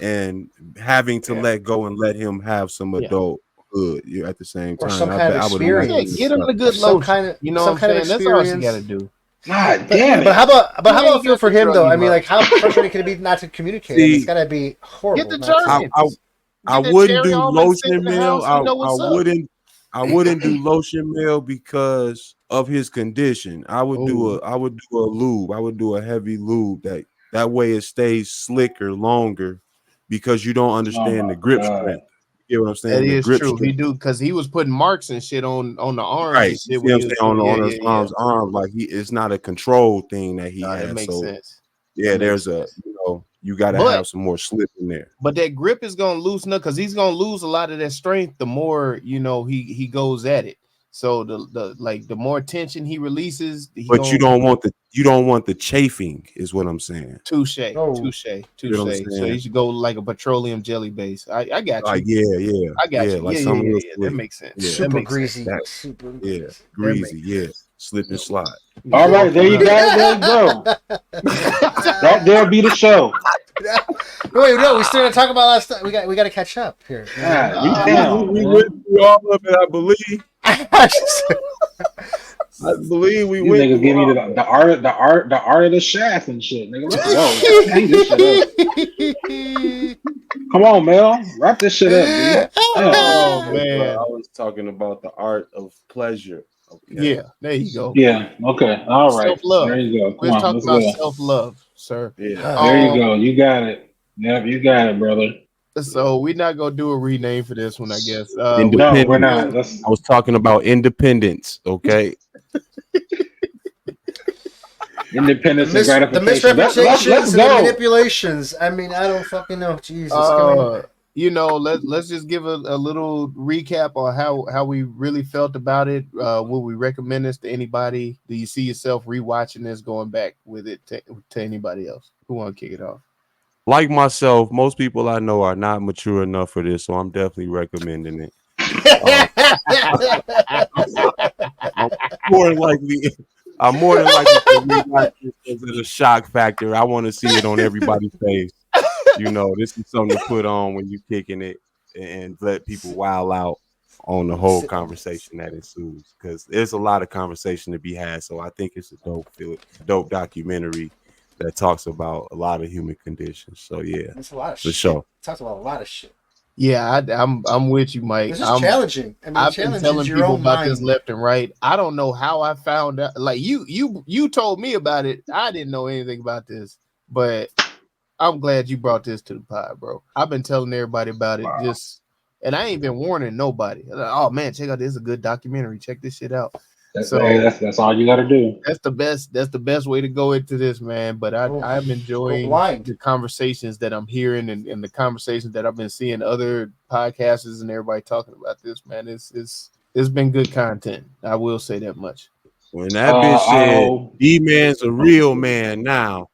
E: and having to let go and let him have some adulthood at the same time.
F: Or some kind of experience.
C: Get him a good load. Some kind of experience. That's all she got to do.
B: God damn it!
F: But how about feel for him though? I mean, like, how frustrating can it be not to communicate? It's got to be horrible.
C: Get the Germans.
E: I wouldn't do lotion meal. I wouldn't do lotion meal because of his condition. I would do a lube. I would do a heavy lube that way it stays slicker longer because you don't understand the grip strength. You get what I'm saying?
C: That is true. He do because he was putting marks and shit on the arms.
E: Right.
C: And shit
E: You know on his arms. Like it's not a control thing that he has.
C: That makes sense.
E: Yeah, there's you got to have some more slip in there.
C: But that grip is gonna loosen up because he's gonna lose a lot of that strength the more he goes at it. So the more tension he releases, you
E: don't want the chafing, is what I'm saying.
C: Touche. You know so you should go like a petroleum jelly base. I got you.
E: Like yeah.
C: I got you.
E: Like
C: that makes sense.
E: Yeah.
F: Super greasy.
E: Super greasy. Yeah. Slip and slide.
B: All right, there you go. There you go. There'll be the show.
F: Wait, no, we still gonna talk about last time. We got to catch up here.
E: We went through all of it, I believe. I believe we went.
B: Niggas give me the art of the shaft and shit. Nigga, let's go. Hang this shit up. Come on, Mel, wrap this shit up, dude.
E: Oh man, I was talking about the art of pleasure.
C: Okay. Yeah, there you go.
B: Yeah, okay, all right.
C: Self-love.
B: There you go.
C: We're talking about self-love, sir.
B: Yeah, there you go. You got it. Yep, you got it, brother.
C: So we're not gonna do a rename for this one, I guess.
B: No, we're not.
E: I was talking about independence, okay?
B: Independence and gratification.
F: The misrepresentations and the manipulations. I mean, I don't fucking know. Jesus.
C: Let's just give a little recap on how we really felt about it. Would we recommend this to anybody? Do you see yourself rewatching this, going back with it to anybody else? Who want to kick it off?
E: Like myself, most people I know are not mature enough for this, so I'm definitely recommending it. I'm more than likely to rewatch this as a shock factor. I want to see it on everybody's face. you know, this is something to put on when you kicking it and let people wild out on the whole conversation that ensues, because there's a lot of conversation to be had. So I think it's a dope documentary that talks about a lot of human conditions. So yeah,
F: it's a lot of
E: for
F: shit.
E: sure.
F: It talks about a lot of shit.
C: Yeah, I'm with you, Mike.
F: This is challenging. I mean,
C: I've been telling
F: your
C: people
F: own
C: about
F: mind.
C: this left and right. I don't know how I found out. Like you told me about it. I didn't know anything about this, but I'm glad you brought this to the pod, bro. I've been telling everybody about it, and I ain't been warning nobody. Like, oh man, check out this is a good documentary. Check this shit out.
B: That's all you got to do.
C: That's the best way to go into this, man. But I'm enjoying the conversations that I'm hearing and the conversations that I've been seeing other podcasters and everybody talking about this, man. It's been good content. I will say that much.
E: When that bitch said D-Man's a real man now,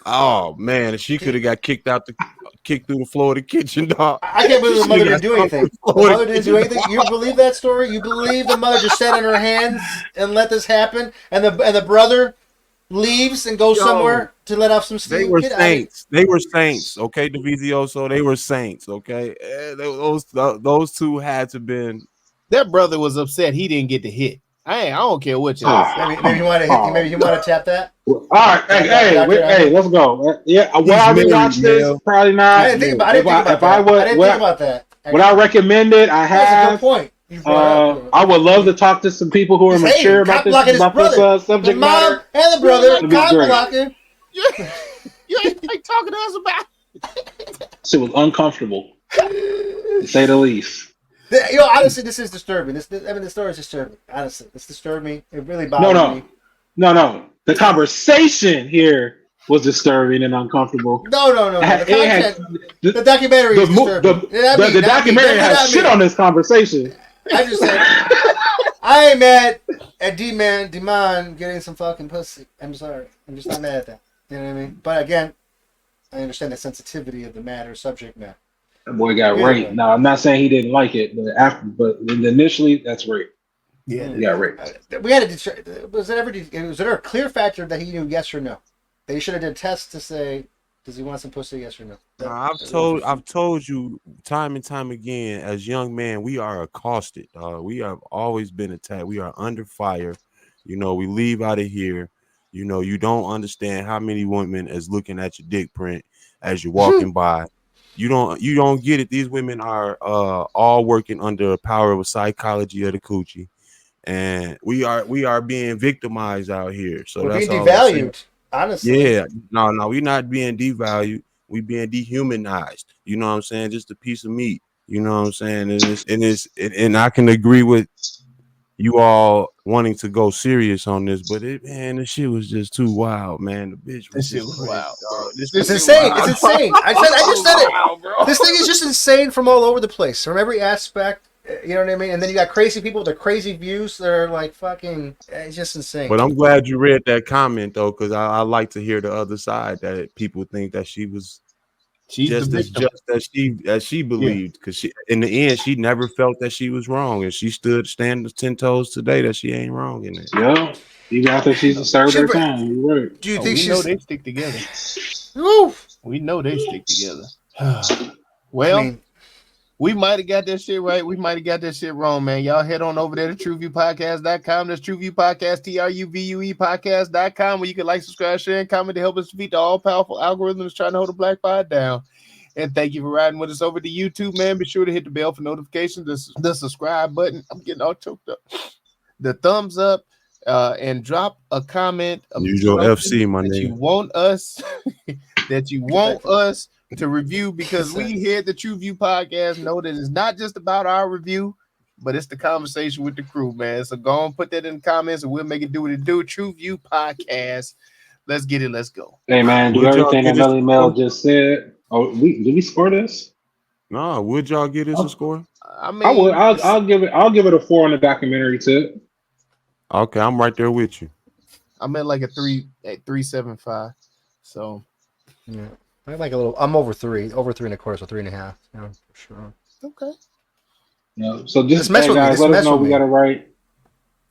E: oh man, she could have got kicked through the floor of the kitchen, dog.
F: I can't believe the mother didn't do anything. The mother didn't do anything. You believe that story? You believe the mother just sat on her hands and let this happen, and the brother leaves and goes somewhere to let off some steam?
E: They were saints. They were saints. Okay, Divizioso. They were saints. Okay, those two had to been.
C: That brother was upset he didn't get the hit. I don't care what you say.
F: Maybe you want to hit. Maybe you want to tap that.
B: All right, hey, let's go. Yeah, will I rewatch this? Probably not.
F: I didn't think about that.
B: Would I recommend it? I have.
F: That's a good point.
B: I would love to talk to some people who are mature about this subject
F: the mom
B: matter.
F: and the brother cop blocking.
C: You ain't like talking to us about.
B: It was uncomfortable, to say the least.
F: Honestly, this is disturbing. The story is disturbing. Honestly, it's disturbed me. It really bothered me.
B: No. The conversation here was disturbing and uncomfortable.
F: No. The documentary is disturbing.
B: The documentary has shit on this conversation.
F: I just said, I ain't mad at D-Man getting some fucking pussy. I'm sorry. I'm just not mad at that. You know what I mean? But again, I understand the sensitivity of the subject matter.
B: That boy got raped. Now, I'm not saying he didn't like it, but initially, that's rape.
F: Yeah,
B: he got raped.
F: We had to. Was there a clear factor that he knew yes or no? They should have did tests to say, does he want some pussy? Yes or no?
E: I've told you time and time again, as young men, we are accosted. We have always been attacked. We are under fire. You know, we leave out of here. You know, you don't understand how many women is looking at your dick print as you're walking by. You don't get it. These women are all working under the power of a psychology of the coochie, and we are being victimized out here. So we're being
F: devalued. Honestly,
E: yeah, no, we're not being devalued. We being dehumanized. You know what I'm saying? Just a piece of meat. You know what I'm saying? And I can agree with you all wanting to go serious on this, but this shit was just too wild, man. The bitch was
F: wild, bro. It's insane. It's insane. I just said it. Bro. This thing is just insane from all over the place, from every aspect. You know what I mean? And then you got crazy people with their crazy views that are like fucking. It's just insane.
E: But I'm glad you read that comment though, because I like to hear the other side, that people think that she was. She's just as she believed, because she in the end she never felt that she was wrong, and she stands 10 toes today that she ain't wrong in it.
B: Yeah, even after she's served her time. You're right.
F: Do you think
C: we know they stick together? Woo! We know they stick together. Well, we might have got that shit right. We might have got that shit wrong, man. Y'all head on over there to TruVuePodcast.com. That's TruVue Podcast, TRUVUE Podcast.com, where you can like, subscribe, share, and comment to help us defeat the all-powerful algorithms trying to hold the black pod down. And thank you for riding with us over to YouTube, man. Be sure to hit the bell for notifications, the subscribe button. I'm getting all choked up. The thumbs up, and drop a comment.
E: Use your FC, my nigga.
C: You want us to review, because we here at the TruVue Podcast know that it's not just about our review, but it's the conversation with the crew, man. So go and put that in the comments and we'll make it do what it do. TruVue Podcast. Let's get it. Let's go.
B: Hey, man, do everything that Melly Mel just said. Oh, did we score this?
E: No, would y'all give this a score?
C: I mean,
B: I would. I'll give it a 4 on the documentary tip.
E: Okay, I'm right there with you.
C: I'm at like a 3.75. So
F: yeah. I like a little. I'm over 3 and a quarter, so 3.5. Yeah, for sure.
C: Okay.
B: Yeah. So just guys, let us know we got it right.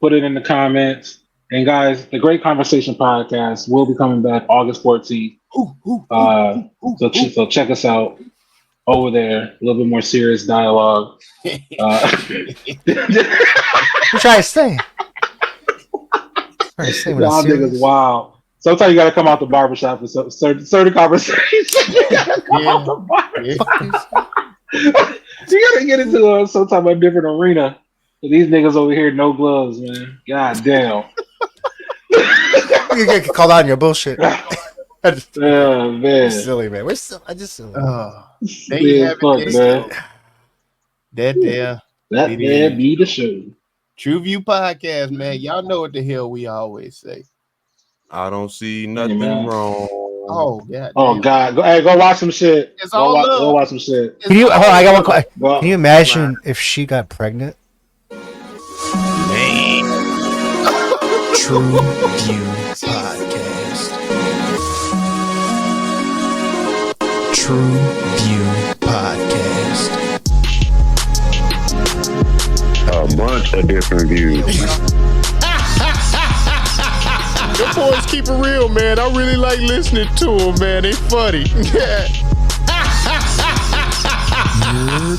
B: Put it in the comments. And guys, the Great Conversation podcast will be coming back August 14th. So check us out over there. A little bit more serious dialogue.
F: What trying to say?
B: Y'all niggas, wow. Sometimes you gotta come out the barbershop for certain conversations. You gotta come out the barbershop. You gotta get into some type of different arena. These niggas over here, no gloves, man. God damn.
F: You get called out on your bullshit.
B: Oh man,
F: we're silly, man. I just silly.
C: There you have it,
B: man.
C: That
B: there be the show.
C: TruVue Podcast, man. Y'all know what the hell we always say.
E: I don't see nothing wrong.
C: Oh yeah.
B: Oh God. Go watch some shit.
C: It's all
B: go watch some shit.
F: Can you? I got one question. Can you imagine if she got pregnant?
A: TruVue Podcast. TruVue Podcast.
G: A bunch of different views.
C: Your boys keep it real, man. I really like listening to them, man. They funny.
A: You're